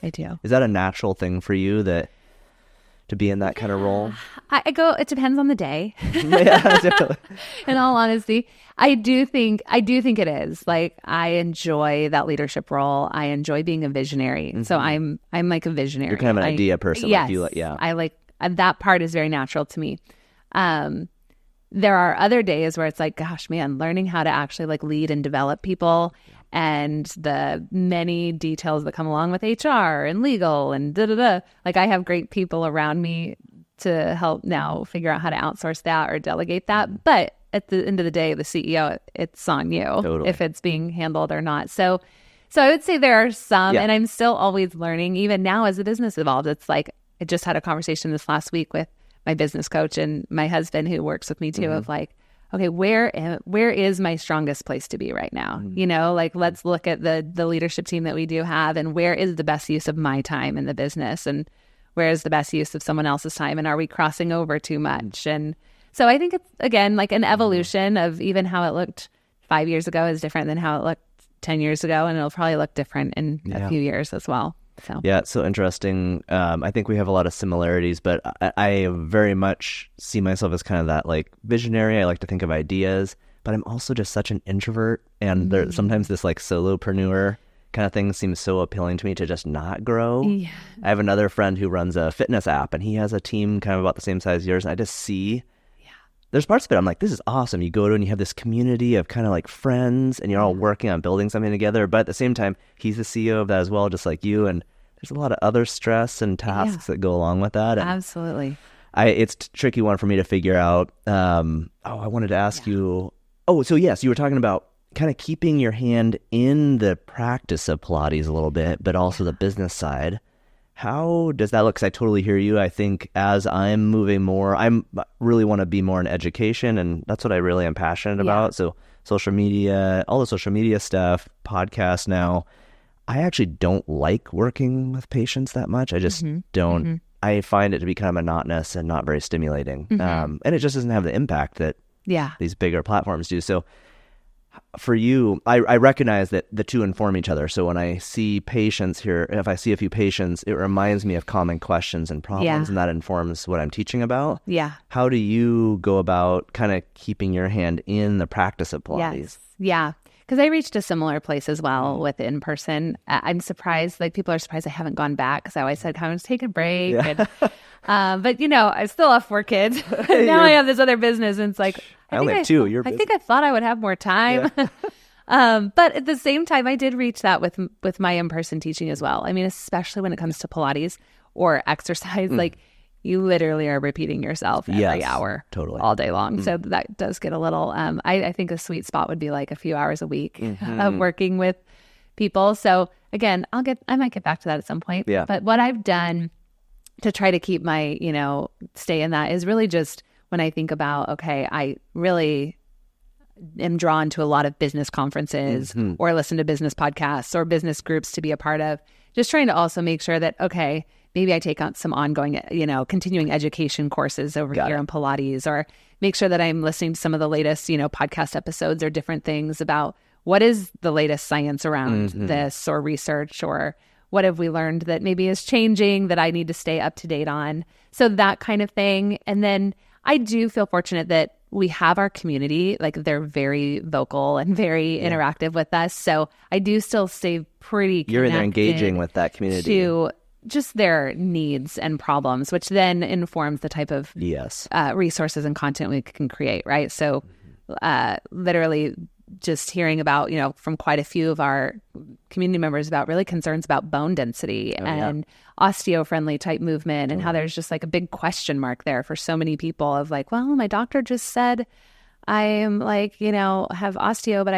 I do. Is that a natural thing for you to be in that kind of role?
It depends on the day.
Yeah, definitely.
In all honesty, I do think it is. Like, I enjoy that leadership role. I enjoy being a visionary. Mm-hmm. So I'm like a visionary.
You're kind of an idea person.
Yes.
I
like that part is very natural to me. There are other days where it's like, gosh, man, learning how to actually like lead and develop people and the many details that come along with HR and legal and da-da-da. Like, I have great people around me to help now figure out how to outsource that or delegate that. But at the end of the day, the CEO, it's on you if it's being handled or not. So I would say there are some, and I'm still always learning. Even now as the business evolves, it's like, I just had a conversation this last week with my business coach and my husband who works with me too, of like, okay, where is my strongest place to be right now? You know, like, let's look at the leadership team that we do have, and where is the best use of my time in the business, and where is the best use of someone else's time, and are we crossing over too much? And so I think it's, again, like an evolution of even how it looked 5 years ago is different than how it looked 10 years ago, and it'll probably look different in a few years as well. So
Yeah, it's so interesting. I think we have a lot of similarities, but I very much see myself as kind of that like visionary. I like to think of ideas, but I'm also just such an introvert. And sometimes this like solopreneur kind of thing seems so appealing to me to just not grow.
yeah.
I have another friend who runs a fitness app, and he has a team kind of about the same size as yours. And I just see there's parts of it I'm like, this is awesome. You go to and you have this community of kind of like friends, and you're all working on building something together. But at the same time, he's the CEO of that as well, just like you. And there's a lot of other stress and tasks that go along with that. And
Absolutely.
it's a tricky one for me to figure out. I wanted to ask you. Oh, so yes, you were talking about kind of keeping your hand in the practice of Pilates a little bit, but also the business side. How does that look? Because I totally hear you. I think as I'm moving more, I really want to be more in education, and that's what I really am passionate about. So social media, all the social media stuff, podcasts now. I actually don't like working with patients that much. I just don't. I find it to be kind of monotonous and not very stimulating. And it just doesn't have the impact that these bigger platforms do. So for you, I recognize that the two inform each other. So when I see patients here, if I see a few patients, it reminds me of common questions and problems, and that informs what I'm teaching about.
Yeah.
How do you go about kind of keeping your hand in the practice of Pilates?
Yes. Yeah. Because I reached a similar place as well with in-person. I'm surprised, like people are surprised I haven't gone back because I always said, come and take a break.
Yeah.
And, but I still have 4 kids. Now I have this other business, and it's like,
I only have 2.
I think I thought I would have more time. Yeah. But at the same time, I did reach that with my in-person teaching as well. I mean, especially when it comes to Pilates or exercise, like you literally are repeating yourself every hour,
totally,
all day long. So that does get a little, I think a sweet spot would be like a few hours a week of working with people. So again, I might get back to that at some point.
Yeah.
But what I've done to try to keep my, stay in that is really just when I think about, okay, I really am drawn to a lot of business conferences or listen to business podcasts or business groups to be a part of, just trying to also make sure that, okay, maybe I take on some ongoing, continuing education courses over here in Pilates, or make sure that I'm listening to some of the latest, podcast episodes or different things about what is the latest science around this or research, or what have we learned that maybe is changing that I need to stay up to date on. So that kind of thing. And then I do feel fortunate that we have our community, like they're very vocal and very interactive with us. So I do still stay pretty connected.
You're in there engaging with that community.
To just their needs and problems, which then informs the type of resources and content we can create, right? So literally just hearing about, from quite a few of our community members about really concerns about bone density and osteo-friendly type movement, and how there's just like a big question mark there for so many people of like, well, my doctor just said I am like, have osteo, but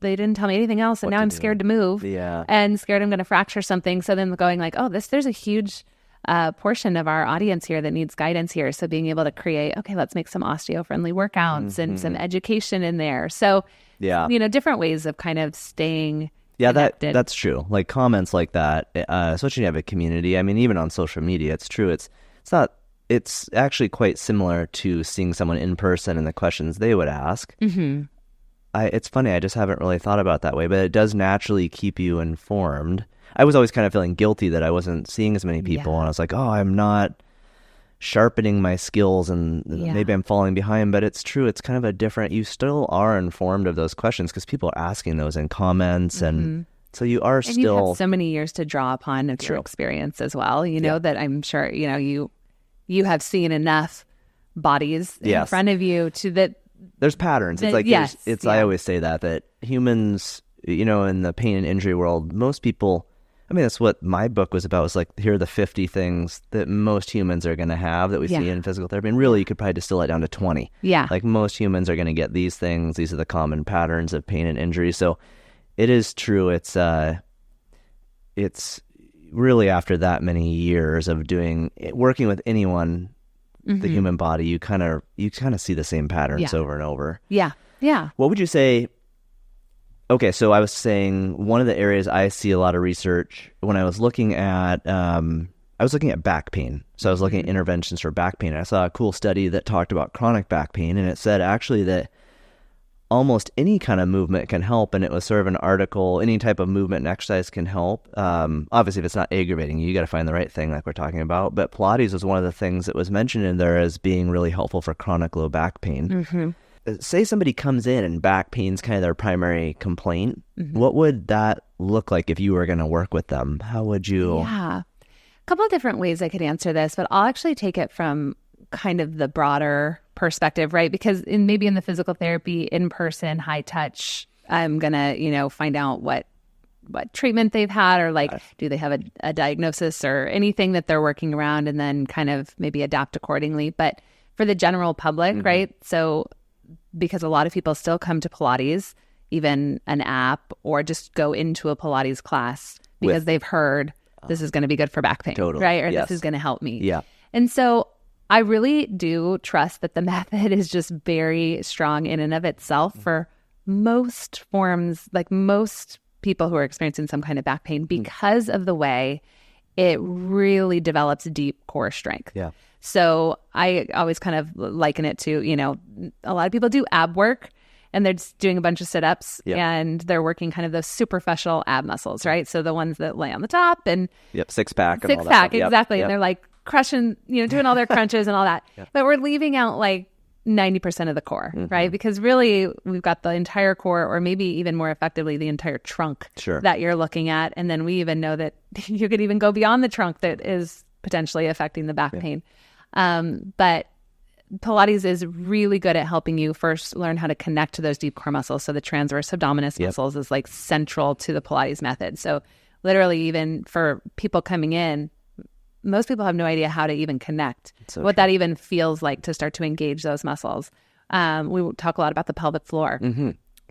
they didn't tell me anything else. And now I'm scared to move and scared I'm going to fracture something. So then going like, oh, there's a huge portion of our audience here that needs guidance here. So being able to create, okay, let's make some osteo-friendly workouts and some education in there. So, different ways of kind of staying connected.
That's true. Like comments like that, especially when you have a community. I mean, even on social media, it's true. It's actually quite similar to seeing someone in person and the questions they would ask. It's funny, I just haven't really thought about it that way, but it does naturally keep you informed. I was always kind of feeling guilty that I wasn't seeing as many people, and I was like, oh, I'm not sharpening my skills, and maybe I'm falling behind. But it's true, it's kind of a different, you still are informed of those questions because people are asking those in comments, and so you are still... And
you have so many years to draw upon of your experience as well, that I'm sure, you have seen enough bodies in front of you to that. There's
patterns. It's like, I always say that humans, in the pain and injury world, most people, I mean, that's what my book was about. Was like, here are the 50 things that most humans are going to have that we see in physical therapy. And really, you could probably distill it down to 20. Yeah. Like most humans are going to get these things. These are the common patterns of pain and injury. So it is true. It's really after that many years of working with anyone, the human body, you kind of see the same patterns over and over. Yeah. Yeah. What would you say? Okay, so I was saying one of the areas I see a lot of research when I was looking at, back pain. So I was looking at interventions for back pain. I saw a cool study that talked about chronic back pain, and it said actually that almost any kind of movement can help. And it was sort of an article, any type of movement and exercise can help. Obviously, if it's not aggravating you, got to find the right thing like we're talking about. But Pilates was one of the things that was mentioned in there as being really helpful for chronic low back pain. Say somebody comes in and back pain's kind of their primary complaint. What would that look like if you were going to work with them? How would you?
Yeah. A couple of different ways I could answer this, but I'll actually take it from kind of the broader perspective, right? Because maybe in the physical therapy, in person, high touch, I'm going to, find out what treatment they've had, or like, do they have a diagnosis or anything that they're working around, and then kind of maybe adapt accordingly. But for the general public, right? So because a lot of people still come to Pilates, even an app, or just go into a Pilates class because they've heard this is going to be good for back pain, right? Or this is going to help me.
Yeah.
And so I really do trust that the method is just very strong in and of itself for most forms, like most people who are experiencing some kind of back pain, because of the way it really develops deep core strength.
Yeah.
So I always kind of liken it to, a lot of people do ab work and they're just doing a bunch of sit-ups and they're working kind of those superficial ab muscles, right? So the ones that lay on the top and
six pack,
exactly. And they're like crushing, doing all their crunches and all that. But we're leaving out like 90% of the core, right? Because really we've got the entire core, or maybe even more effectively, the entire trunk that you're looking at. And then we even know that you could even go beyond the trunk that is potentially affecting the back pain. But Pilates is really good at helping you first learn how to connect to those deep core muscles. So the transverse abdominis muscles is like central to the Pilates method. So literally, even for people coming in, most people have no idea how to even connect, what that even feels like to start to engage those muscles. We talk a lot about the pelvic floor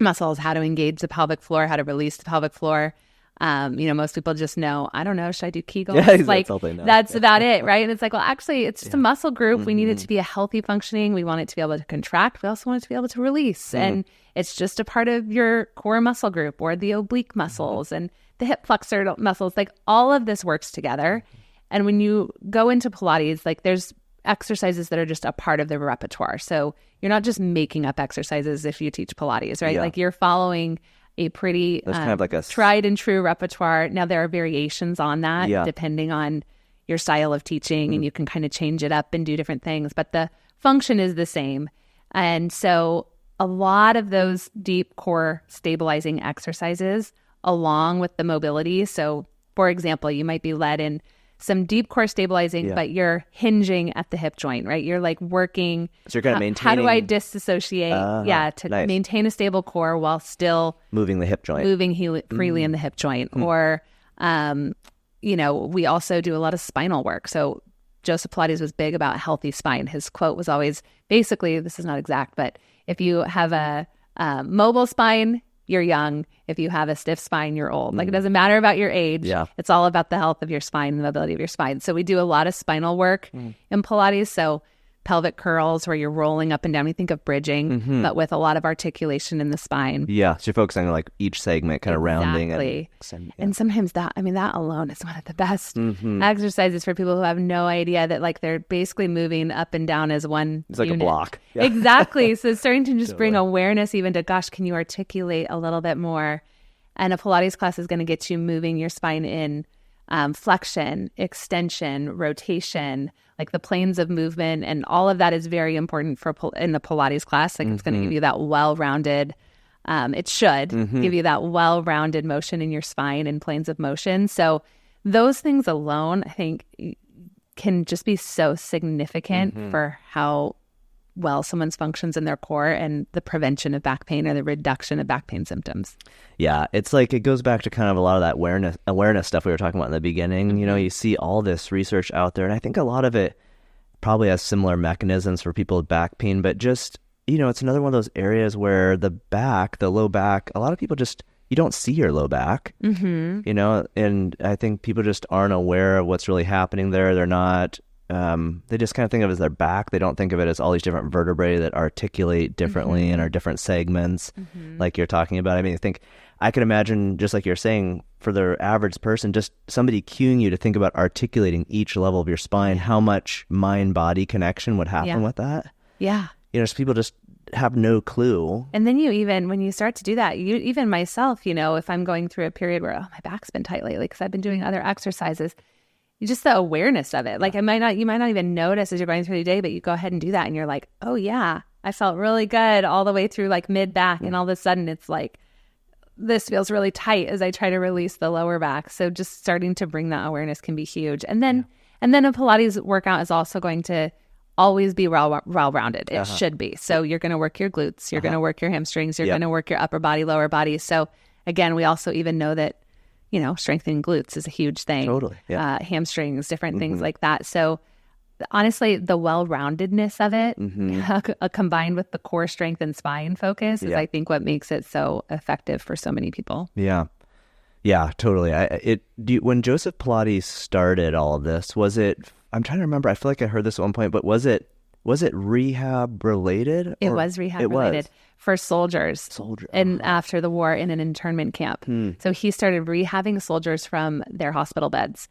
muscles, how to engage the pelvic floor, how to release the pelvic floor. Most people just know, I don't know, should I do Kegels?
That's all they know.
That's about it, right? And it's like, well, actually, it's just a muscle group. We need it to be a healthy functioning. We want it to be able to contract. We also want it to be able to release. And it's just a part of your core muscle group, or the oblique muscles and the hip flexor muscles. Like all of this works together. And when you go into Pilates, like there's exercises that are just a part of the repertoire. So you're not just making up exercises if you teach Pilates, right? Like you're following a pretty
kind of like a
tried and true repertoire. Now there are variations on that depending on your style of teaching, and you can kind of change it up and do different things, but the function is the same. And so a lot of those deep core stabilizing exercises, along with the mobility. So for example, you might be led in some deep core stabilizing, but you're hinging at the hip joint, right? You're like working.
So you're kind of maintaining.
How do I disassociate? To maintain a stable core while still
moving the hip joint,
freely in the hip joint. Or, we also do a lot of spinal work. So Joseph Pilates was big about healthy spine. His quote was always, basically, this is not exact, but if you have a mobile spine, you're young. If you have a stiff spine, you're old. Like it doesn't matter about your age. Yeah. It's all about the health of your spine and the mobility of your spine. So we do a lot of spinal work in Pilates. So pelvic curls, where you're rolling up and down. We think of bridging, but with a lot of articulation in the spine.
Yeah. So you're focusing on like each segment kind of rounding.
And sometimes that alone is one of the best exercises for people who have no idea that like they're basically moving up and down as one
It's like
unit.
a block.
Yeah. Exactly. So starting to just bring awareness even to, gosh, can you articulate a little bit more? And a Pilates class is going to get you moving your spine in flexion, extension, rotation, like the planes of movement, and all of that is very important in the Pilates class. Like it's going to give you that well-rounded, it should give you that well-rounded motion in your spine and planes of motion. So those things alone, I think, can just be so significant for how well someone's functions in their core and the prevention of back pain or the reduction of back pain symptoms.
Yeah, it's like it goes back to kind of a lot of that awareness stuff we were talking about in the beginning. You see all this research out there, and I think a lot of it probably has similar mechanisms for people with back pain, but just, it's another one of those areas where the low back, a lot of people just, you don't see your low back, and I think people just aren't aware of what's really happening there. They're not, they just kind of think of it as their back. They don't think of it as all these different vertebrae that articulate differently and are different segments, like you're talking about. I mean, I can imagine, just like you're saying, for the average person, just somebody cueing you to think about articulating each level of your spine, how much mind-body connection would happen with that.
Yeah.
People just have no clue.
And then when you start to do that, even myself, if I'm going through a period where, my back's been tight lately because I've been doing other exercises, just the awareness of it. Like you might not even notice as you're going through the day, but you go ahead and do that. And you're like, oh yeah, I felt really good all the way through like mid back. And all of a sudden it's like, this feels really tight as I try to release the lower back. So just starting to bring that awareness can be huge. And then a Pilates workout is also going to always be well-rounded. It should be. So you're going to work your glutes, you're going to work your hamstrings, you're going to work your upper body, lower body. So again, we also even know that, strengthening glutes is a huge thing.
Totally. Yeah.
Hamstrings, different things like that. So honestly, the well-roundedness of it combined with the core strength and spine focus is, I think, what makes it so effective for so many people.
Yeah. Yeah, totally. When Joseph Pilates started all of this, was it, I'm trying to remember, I feel like I heard this at one point, but was it rehab related?
It was rehab related for soldiers. And after the war in an internment camp. So he started rehabbing soldiers from their hospital beds.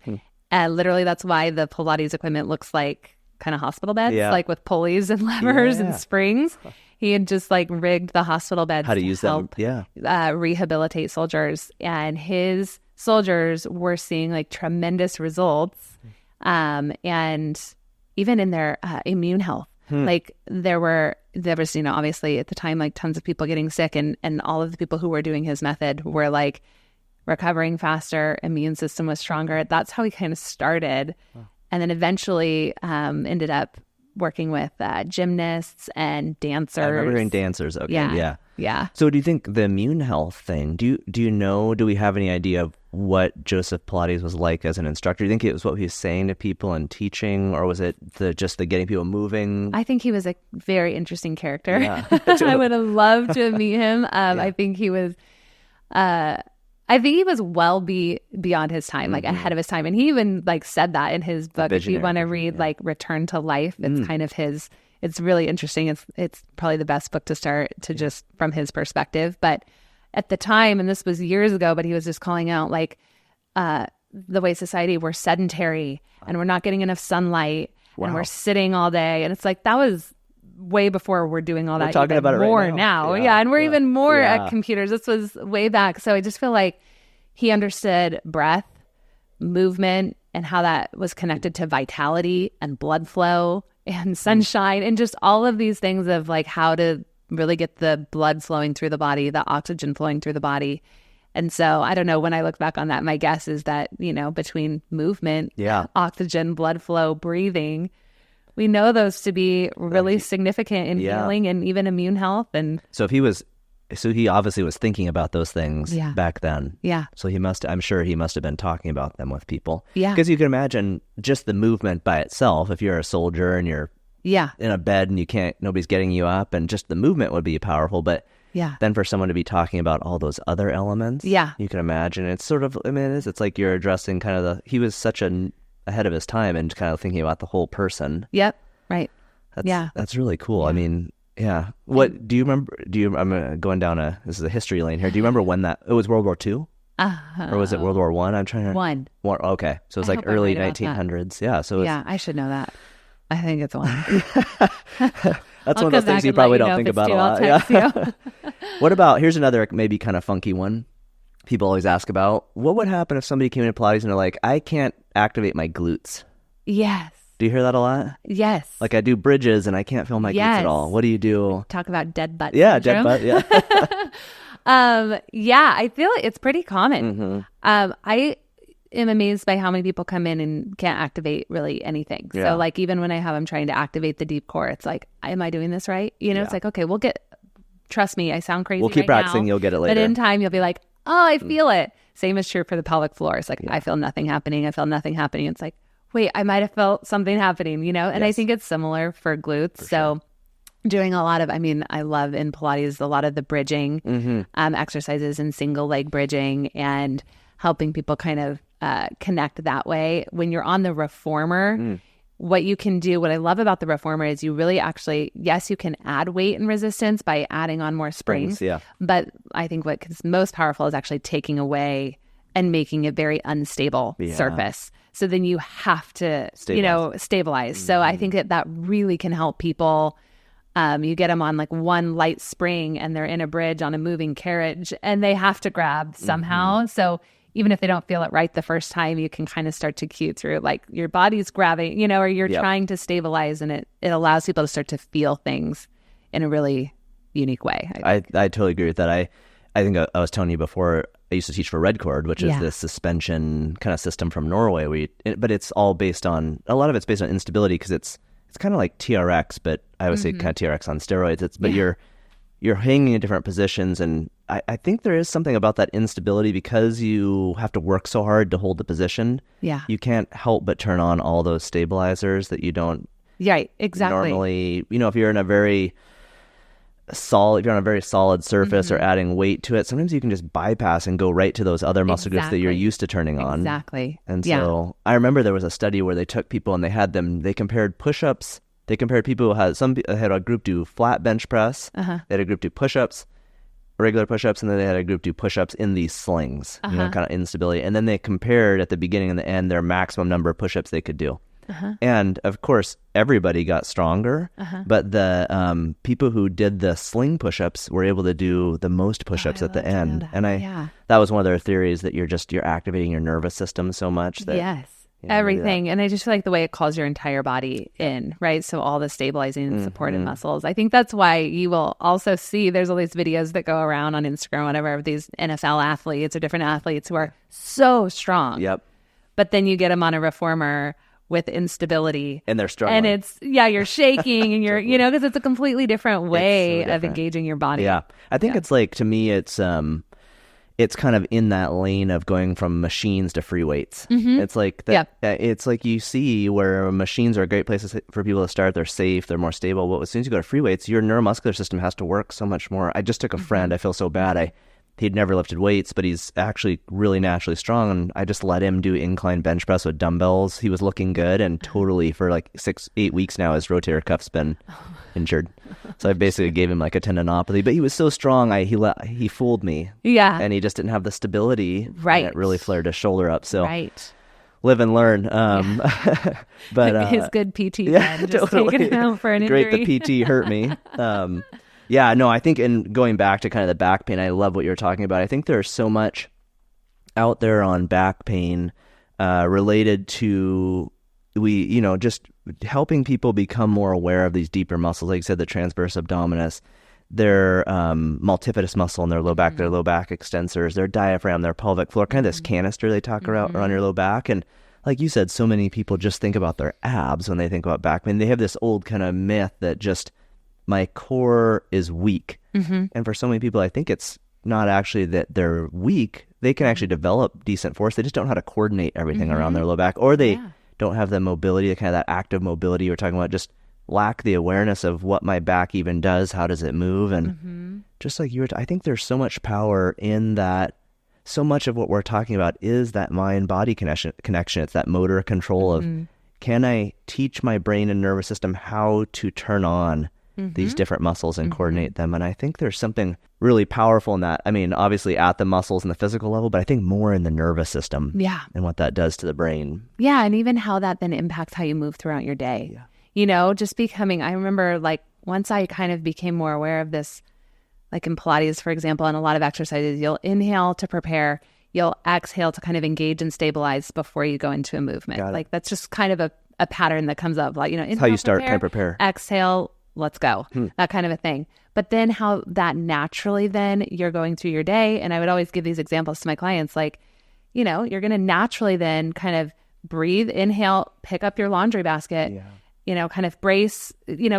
Literally, that's why the Pilates equipment looks like kind of hospital beds, like with pulleys and levers and springs. He had just like rigged the hospital beds
to use
help rehabilitate soldiers. And his soldiers were seeing like tremendous results. And even in their immune health, like there was, obviously at the time, like tons of people getting sick, and all of the people who were doing his method were like recovering faster, immune system was stronger. That's how he kind of started. And then eventually ended up working with gymnasts and dancers.
I remember hearing dancers. Okay.
Yeah.
So do you think the immune health thing, do we have any idea of what Joseph Pilates was like as an instructor? Do you think it was what he was saying to people and teaching, or was it just the getting people moving?
I think he was a very interesting character. Yeah. I would have loved to meet him. I think he was well beyond his time, like ahead of his time. And he even like said that in his book. If you want to read like Return to Life, it's kind of it's really interesting. It's probably the best book to start to just from his perspective. But at the time, and this was years ago, but he was just calling out like the way society, we're sedentary and we're not getting enough sunlight and we're sitting all day. And it's like, that was way before we're doing all that.
We're talking about it
more
right now.
And we're even more at computers. This was way back. So I just feel like he understood breath, movement, and how that was connected to vitality and blood flow and sunshine and just all of these things of like how to really get the blood flowing through the body, the oxygen flowing through the body. And so I don't know, when I look back on that, my guess is that, between movement, oxygen, blood flow, breathing, we know those to be really significant in healing and even immune health. And
so he obviously was thinking about those things back then. Yeah. So I'm sure he must have been talking about them with people. Yeah. Because you can imagine just the movement by itself, if you're a soldier and you're in a bed and nobody's getting you up, and just the movement would be powerful. But then for someone to be talking about all those other elements, you can imagine it's sort of, it's like you're addressing kind of he was such ahead of his time and kind of thinking about the whole person.
Yep. Right.
That's really cool. I mean, yeah. What do you remember? I'm going down this is a history lane here. Do you remember when it was World War II? Or was it World War I? I'm trying to.
One.
Okay. So it's like early 1900s. Yeah. So
I should know that. I think it's one.
That's one of those things you probably don't think about a lot. Yeah. What about, here's another maybe kind of funky one people always ask about. What would happen if somebody came into Pilates and they're like, I can't activate my glutes?
Yes.
Do you hear that a lot?
Yes.
Like I do bridges and I can't feel my glutes at all. What do you do?
Talk about dead butt
syndrome.
Dead
butt,
I feel it's pretty common. I am amazed by how many people come in and can't activate really anything. So like even when I have them trying to activate the deep core, it's like, am I doing this right? It's like, okay, trust me, I sound crazy.
We'll keep practicing, you'll get it later.
But in time, you'll be like, oh, I feel it. Same is true for the pelvic floor. It's like, I feel nothing happening. It's like, wait, I might have felt something happening, And I think it's similar for glutes. So doing a lot of, I love in Pilates, a lot of the bridging exercises and single leg bridging and helping people kind of connect that way. When you're on the reformer, what you can do, what I love about the reformer is you really actually, yes, you can add weight and resistance by adding on more springs. But I think what's most powerful is actually taking away and making it very unstable surface. So then you have to, stabilize. So I think that really can help people You get them on like one light spring and they're in a bridge on a moving carriage and they have to grab somehow. So even if they don't feel it right the first time, you can kind of start to cue through like your body's grabbing, or you're trying to stabilize, and it allows people to start to feel things in a really unique way.
I totally agree with that. I think I was telling you before, I used to teach for Redcord, which is this suspension kind of system from Norway. But it's all based on, a lot of it's based on instability, because it's kind of like TRX, but I would say kind of TRX on steroids. But you're hanging in different positions, and I think there is something about that instability, because you have to work so hard to hold the position. Yeah, you can't help but turn on all those stabilizers that you don't.
Right, exactly.
Normally, if you're in a very solid, if you're on a very solid surface or adding weight to it, sometimes you can just bypass and go right to those other muscle groups that you're used to turning on.
Exactly.
And so I remember there was a study where they took people and they compared push-ups. They compared people who had a group do flat bench press. They had a group do push-ups, regular push-ups, and then they had a group do push-ups in these slings, kind of instability. And then they compared at the beginning and the end their maximum number of push-ups they could do. And of course, everybody got stronger, but the people who did the sling push-ups were able to do the most push-ups at the end. And that was one of their theories, that you're activating your nervous system so much that
everything. And I just feel like the way it calls your entire body in, right? So all the stabilizing and supportive muscles. I think that's why you will also see there's all these videos that go around on Instagram, whatever, of these NFL athletes or different athletes who are so strong. Yep. But then you get them on a reformer with instability,
and they're struggling,
and you're shaking, and you're because it's a completely different way of engaging your body.
I think it's like, to me, it's kind of in that lane of going from machines to free weights. It's like that. It's like, you see where machines are great places for people to start. They're safe, they're more stable. But as soon as you go to free weights, your neuromuscular system has to work so much more. I just took a friend. I feel so bad. He'd never lifted weights, but he's actually really naturally strong. And I just let him do incline bench press with dumbbells. He was looking good, and totally for like 6-8 weeks now, his rotator cuff's been injured. So I basically gave him like a tendinopathy, but he was so strong. He fooled me. Yeah. And he just didn't have the stability. Right. And it really flared his shoulder up. So live and learn. But
his good PT friend just taking him out for an injury.
Great, the PT hurt me. Yeah, no, I think, and going back to kind of the back pain, I love what you're talking about. I think there's so much out there on back pain related to just helping people become more aware of these deeper muscles. Like you said, the transverse abdominis, their multifidus muscle in their low back, their low back extensors, their diaphragm, their pelvic floor, kind of this canister they talk about around your low back. And like you said, so many people just think about their abs when they think about back pain. They have this old kind of myth that just, my core is weak. And for so many people, I think it's not actually that they're weak. They can actually develop decent force. They just don't know how to coordinate everything around their low back, or they don't have the mobility, kind of that active mobility you were talking about, just lack the awareness of what my back even does. How does it move? And just like you were, I think there's so much power in that. So much of what we're talking about is that mind-body connection. It's that motor control of, can I teach my brain and nervous system how to turn on these different muscles and coordinate them? And I think there's something really powerful in that. I mean, obviously at the muscles and the physical level, but I think more in the nervous system and what that does to the brain.
Yeah. And even how that then impacts how you move throughout your day. Just becoming, I remember like once I kind of became more aware of this, like in Pilates, for example, and a lot of exercises, you'll inhale to prepare, you'll exhale to kind of engage and stabilize before you go into a movement. Like that's just kind of a pattern that comes up. Like, inhale,
how you start, kind of prepare.
Exhale, let's go, that kind of a thing. But then how that naturally then you're going through your day. And I would always give these examples to my clients, like, you're going to naturally then kind of breathe, inhale, pick up your laundry basket, kind of brace,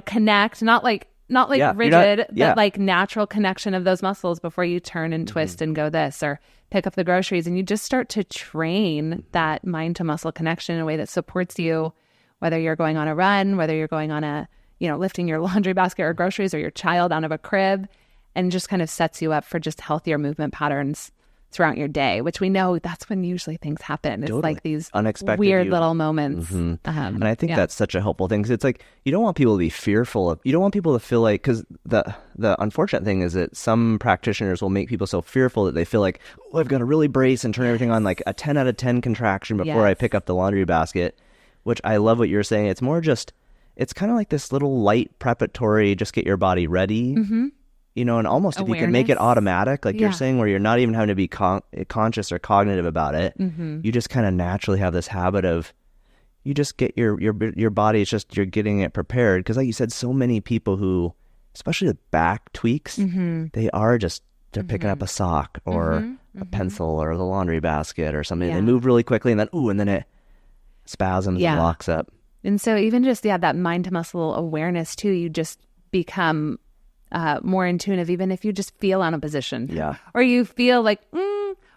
connect, not like rigid, but like natural connection of those muscles before you turn and twist and go this, or pick up the groceries. And you just start to train that mind to muscle connection in a way that supports you, whether you're going on a run, whether you're going on a, lifting your laundry basket or groceries, or your child out of a crib, and just kind of sets you up for just healthier movement patterns throughout your day, which we know that's when usually things happen. It's like these unexpected, weird little moments.
And I think that's such a helpful thing, because it's like, you don't want people to be fearful of, you don't want people to feel like, because the unfortunate thing is that some practitioners will make people so fearful that they feel like, oh, I've got to really brace and turn everything on, like a 10 out of 10 contraction before I pick up the laundry basket, which I love what you're saying. It's more just, it's kind of like this little light preparatory, just get your body ready, you know, and almost if you can make it automatic, like you're saying, where you're not even having to be conscious or cognitive about it, you just kind of naturally have this habit of, you just get your body, it's just, you're getting it prepared. Because like you said, so many people who, especially with back tweaks, they're picking up a sock or a pencil or the laundry basket or something. They move really quickly and then it spasms and locks up.
And so even just, that mind to muscle awareness too, you just become more intuitive, even if you just feel on a position. Yeah. Or you feel like,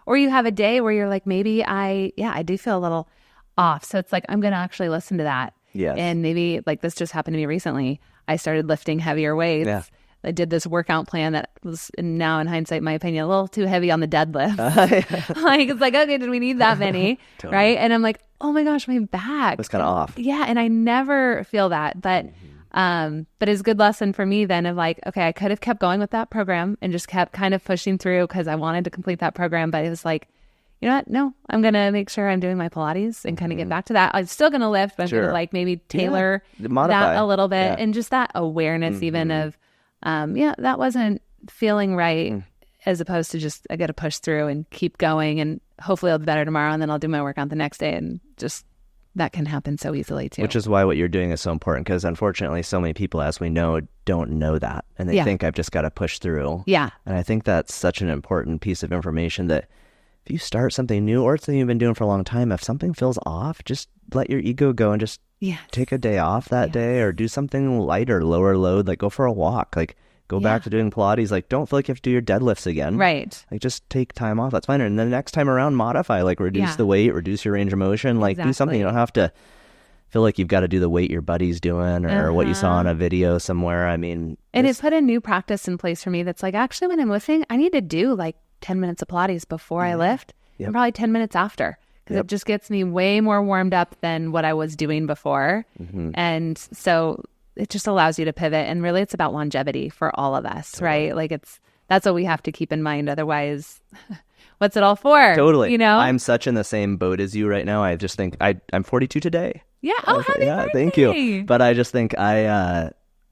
or you have a day where you're like, maybe I do feel a little off. So it's like, I'm going to actually listen to that. Yes. And maybe like this just happened to me recently. I started lifting heavier weights. Yeah. I did this workout plan that was, now in hindsight, my opinion, a little too heavy on the deadlift. Like, it's like, okay, did we need that many? Totally. Right? And I'm like, oh my gosh, my back.
It's kind of off.
Yeah. And I never feel that. But it's a good lesson for me then of like, okay, I could have kept going with that program and just kept kind of pushing through because I wanted to complete that program. But it was like, you know what? No, I'm going to make sure I'm doing my Pilates and kind of get back to that. I'm still going to lift, but I'm going to like maybe tailor that a little bit. And just that awareness even of, that wasn't feeling right as opposed to just, I got to push through and keep going and hopefully I'll be better tomorrow and then I'll do my workout the next day. And just that can happen so easily too.
Which is why what you're doing is so important because unfortunately so many people, as we know, don't know that. And they think I've just got to push through. Yeah. And I think that's such an important piece of information that if you start something new or something you've been doing for a long time, if something feels off, just let your ego go and just take a day off that day or do something lighter, lower load, like go for a walk, like go back to doing Pilates. Like don't feel like you have to do your deadlifts again. Right. Like just take time off. That's fine. And then the next time around, modify, like reduce the weight, reduce your range of motion, like do something. You don't have to feel like you've got to do the weight your buddy's doing or what you saw on a video somewhere. I mean.
And it put a new practice in place for me that's like, actually when I'm lifting, I need to do like 10 minutes of Pilates before I lift and probably 10 minutes after because it just gets me way more warmed up than what I was doing before. And so it just allows you to pivot. And really it's about longevity for all of us, right? Like that's what we have to keep in mind. Otherwise, what's it all for?
Totally.
You know,
I'm such in the same boat as you right now. I just think I'm 42 today.
Yeah. Oh, happy birthday.
Thank you. But I just think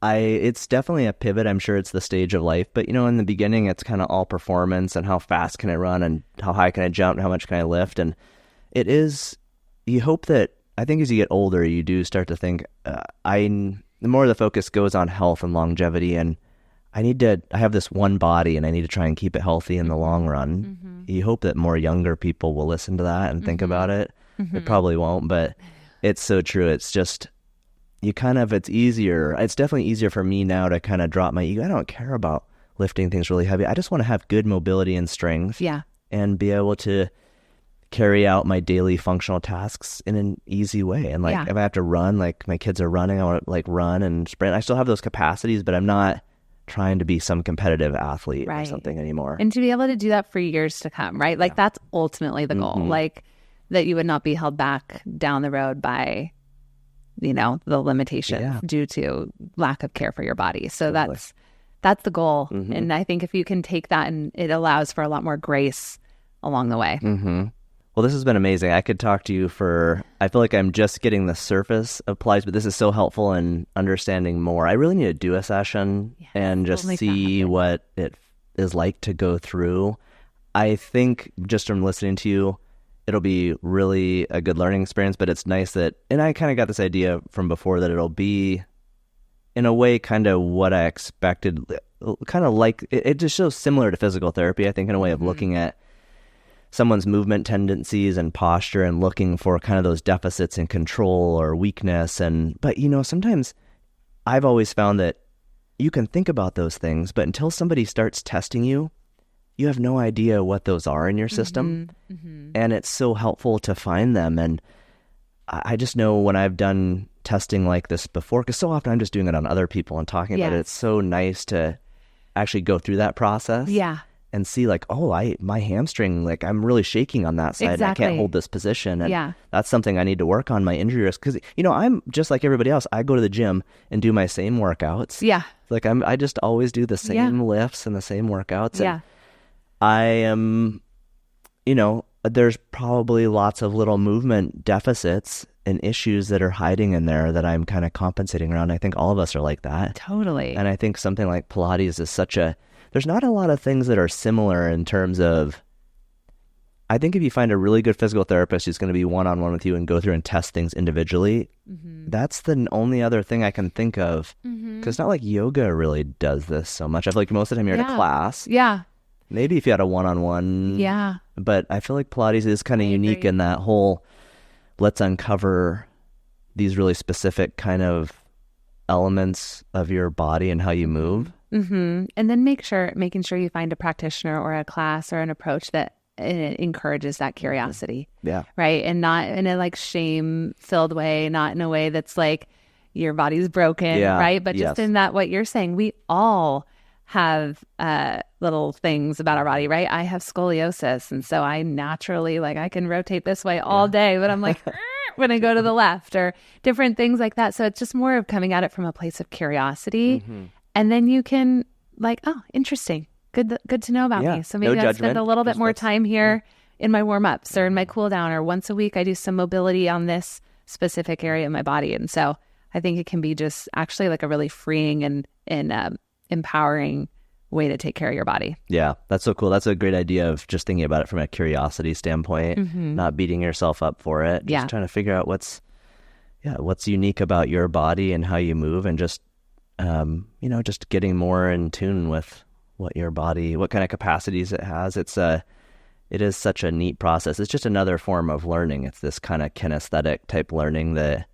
it's definitely a pivot. I'm sure it's the stage of life, but you know, in the beginning, it's kind of all performance and how fast can I run and how high can I jump and how much can I lift. And it is, you hope that, I think as you get older, you do start to think, the more the focus goes on health and longevity and I have this one body and I need to try and keep it healthy in the long run. You hope that more younger people will listen to that and think about it. They probably won't, but it's so true. It's just, it's easier. It's definitely easier for me now to kind of drop my ego. I don't care about lifting things really heavy. I just want to have good mobility and strength. Yeah. And be able to carry out my daily functional tasks in an easy way. And like, if I have to run, like my kids are running, I want to like run and sprint. I still have those capacities, but I'm not trying to be some competitive athlete or something anymore.
And to be able to do that for years to come, right? Like that's ultimately the goal. Like that you would not be held back down the road by, you know, the limitations due to lack of care for your body. So that's the goal. And I think if you can take that and it allows for a lot more grace along the way.
Well, this has been amazing. I could talk to you I feel like I'm just getting the surface of Pilates, but this is so helpful in understanding more. I really need to do a session and just see what it is like to go through. I think just from listening to you, it'll be really a good learning experience, but it's nice that, and I kind of got this idea from before that it'll be in a way kind of what I expected, kind of like, it just shows similar to physical therapy, I think, in a way of looking at someone's movement tendencies and posture and looking for kind of those deficits in control or weakness. But you know, sometimes I've always found that you can think about those things, but until somebody starts testing you, you have no idea what those are in your system. And it's so helpful to find them. And I just know when I've done testing like this before, because so often I'm just doing it on other people and talking about it. It's so nice to actually go through that process. And see like, my hamstring, like I'm really shaking on that side. I can't hold this position. And that's something I need to work on, my injury risk. Because, you know, I'm just like everybody else. I go to the gym and do my same workouts. Like I just always do the same lifts and the same workouts. And I am, you know, there's probably lots of little movement deficits and issues that are hiding in there that I'm kind of compensating around. I think all of us are like that.
Totally.
And I think something like Pilates is there's not a lot of things that are similar in terms of, I think if you find a really good physical therapist who's going to be one-on-one with you and go through and test things individually, that's the only other thing I can think of. Because it's not like yoga really does this so much. I feel like most of the time you're at a class.
Yeah.
Maybe if you had a one-on-one.
Yeah.
But I feel like Pilates is kind of unique in that whole, let's uncover these really specific kind of elements of your body and how you move.
And then making sure you find a practitioner or a class or an approach that encourages that curiosity.
Yeah.
Right. And not in a like shame-filled way, not in a way that's like your body's broken.
Yeah.
Right. But just in that, what you're saying, we all have little things about our body, right? I have scoliosis. And so I naturally, like, I can rotate this way all day, but I'm like, when I go to the left, or different things like that. So it's just more of coming at it from a place of curiosity. And then you can like, oh, interesting. Good to know about me. So maybe I'll spend a little bit more time here in my warm-ups or in my cool down, or once a week I do some mobility on this specific area of my body. And so I think it can be just actually like a really freeing and empowering way to take care of your body.
Yeah, that's so cool. That's a great idea of just thinking about it from a curiosity standpoint, not beating yourself up for it. Just trying to figure out what's unique about your body and how you move, and just, just getting more in tune with what your body, what kind of capacities it has. It is such a neat process. It's just another form of learning. It's this kind of kinesthetic type learning that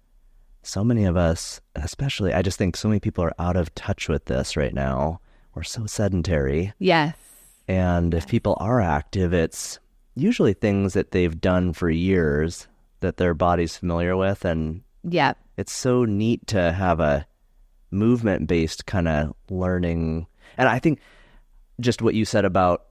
so many of us, especially, I just think so many people are out of touch with this right now. We're so sedentary.
Yes.
And if people are active, it's usually things that they've done for years that their body's familiar with. And it's so neat to have a movement-based kind of learning. And I think just what you said about,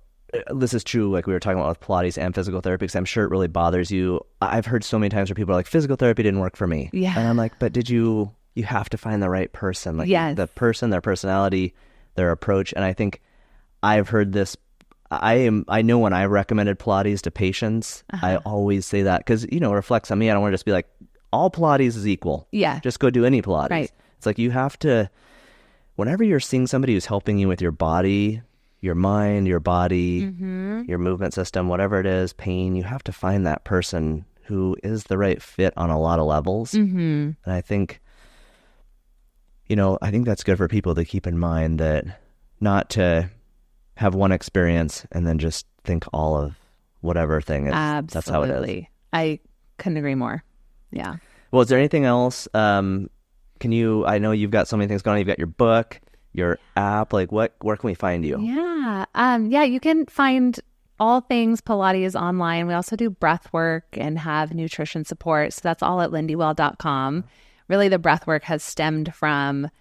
this is true, like we were talking about with Pilates and physical therapy, because I'm sure it really bothers you. I've heard so many times where people are like, physical therapy didn't work for me.
Yeah.
And I'm like, but you have to find the right person, like the person, their personality, their approach. And I think I've heard this, I know when I recommended Pilates to patients, I always say that because, it reflects on me. I don't want to just be like, all Pilates is equal. Yeah. Just go do any Pilates. Right. It's like you have to, whenever you're seeing somebody who's helping you with your body, your mind, your body, your movement system, whatever it is, pain, you have to find that person who is the right fit on a lot of levels. And I think, I think that's good for people to keep in mind, that not to have one experience and then just think all of whatever thing is.
Absolutely.
That's how it is.
I couldn't agree more. Yeah.
Well, is there anything else? I know you've got so many things going on. You've got your book, your app, like where can we find you?
Yeah. You can find all things Pilates online. We also do breath work and have nutrition support. So that's all at lindywell.com. Really, the breath work has stemmed from a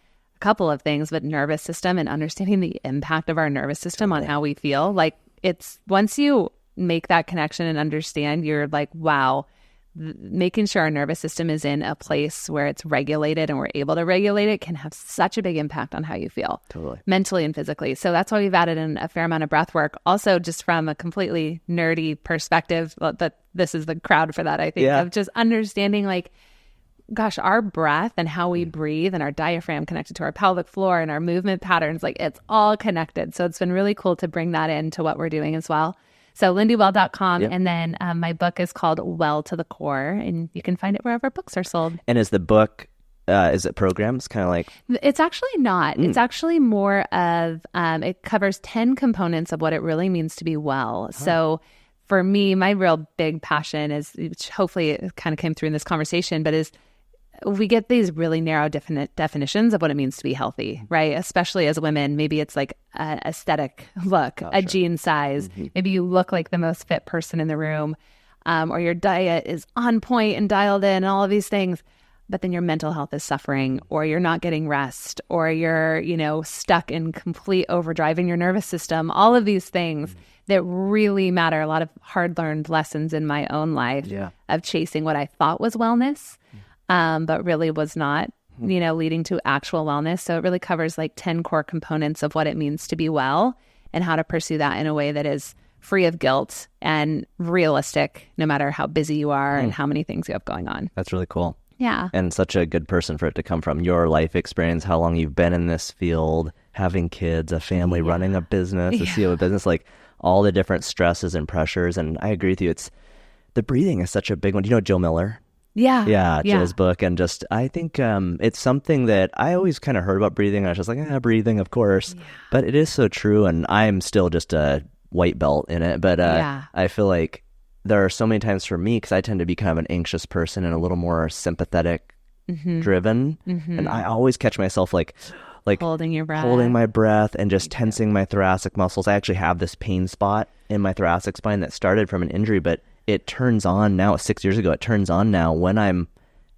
couple of things, but nervous system and understanding the impact of our nervous system on how we feel. Like, it's once you make that connection and understand, you're like, wow, making sure our nervous system is in a place where it's regulated and we're able to regulate it can have such a big impact on how you feel mentally and physically. So that's why we've added in a fair amount of breath work. Also, just from a completely nerdy perspective, that this is the crowd for that, I think, of just understanding, like, gosh, our breath and how we breathe and our diaphragm connected to our pelvic floor and our movement patterns, like, it's all connected. So it's been really cool to bring that into what we're doing as well. So lindywell.com. And then my book is called Well to the Core, and you can find it wherever books are sold.
And is the book, is it programs, kind of like?
It's actually not. It's actually more of, it covers 10 components of what it really means to be well. So for me, my real big passion is, which hopefully it kind of came through in this conversation, but is we get these really narrow definitions of what it means to be healthy, right? Especially as women, maybe it's like an aesthetic look, jean size. Maybe you look like the most fit person in the room, or your diet is on point and dialed in and all of these things, but then your mental health is suffering, or you're not getting rest, or you're, stuck in complete overdrive in your nervous system. All of these things that really matter. A lot of hard-learned lessons in my own life of chasing what I thought was wellness, but really was not, leading to actual wellness. So it really covers like 10 core components of what it means to be well and how to pursue that in a way that is free of guilt and realistic, no matter how busy you are and how many things you have going on.
That's really cool.
Yeah.
And such a good person for it to come from. Your life experience, how long you've been in this field, having kids, a family, running a business, a CEO of a business, like all the different stresses and pressures. And I agree with you. The breathing is such a big one. Do you know Jill Miller? Yeah, Jill's book. And just, I think it's something that I always kind of heard about breathing. I was just like, breathing, of course. Yeah. But it is so true. And I'm still just a white belt in it. But I feel like there are so many times for me, because I tend to be kind of an anxious person and a little more sympathetic driven. And I always catch myself like
holding your breath,
holding my breath and just tensing my thoracic muscles. I actually have this pain spot in my thoracic spine that started from an injury, but it turns on now. 6 years ago, it turns on now when I'm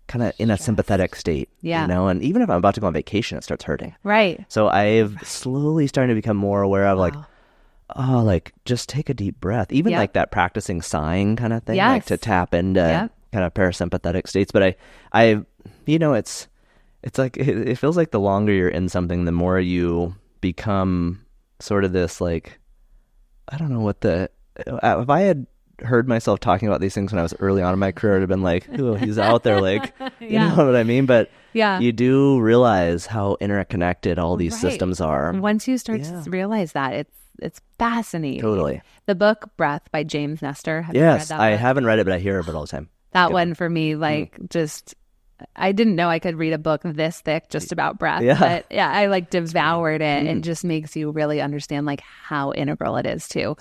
kind of in a sympathetic state, and even if I'm about to go on vacation, it starts hurting.
Right.
So I've slowly started to become more aware of like just take a deep breath, even like that practicing sighing kind of thing, like to tap into kind of parasympathetic states. But I it's like, it feels like the longer you're in something, the more you become sort of this, like, I don't know if I had heard myself talking about these things when I was early on in my career, I'd have been like, oh, he's out there, like, you know what I mean? But you do realize how interconnected all these systems are.
Once you start to realize that, it's fascinating.
Totally.
The book Breath by James Nestor.
Have you read that book? I haven't read it, but I hear about it all the time.
That one for me, like, just, I didn't know I could read a book this thick just about breath. But I like devoured it. It just makes you really understand like how integral it is to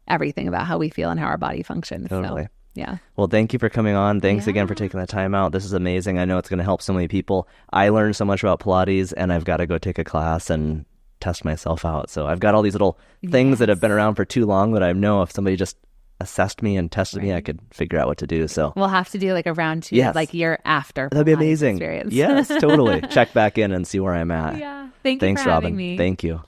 everything about how we feel and how our body functions.
Totally.
So, yeah.
Well, thank you for coming on. Thanks again for taking the time out. This is amazing. I know it's going to help so many people. I learned so much about Pilates, and I've got to go take a class and test myself out. So I've got all these little things that have been around for too long that I know if somebody just assessed me and tested me, I could figure out what to do. So
we'll have to do like a round 2, like year after.
That'd be amazing.
Experience.
Yes, totally. Check back in and see where I'm at.
Yeah. Thanks,
Robin.
Me.
Thank you.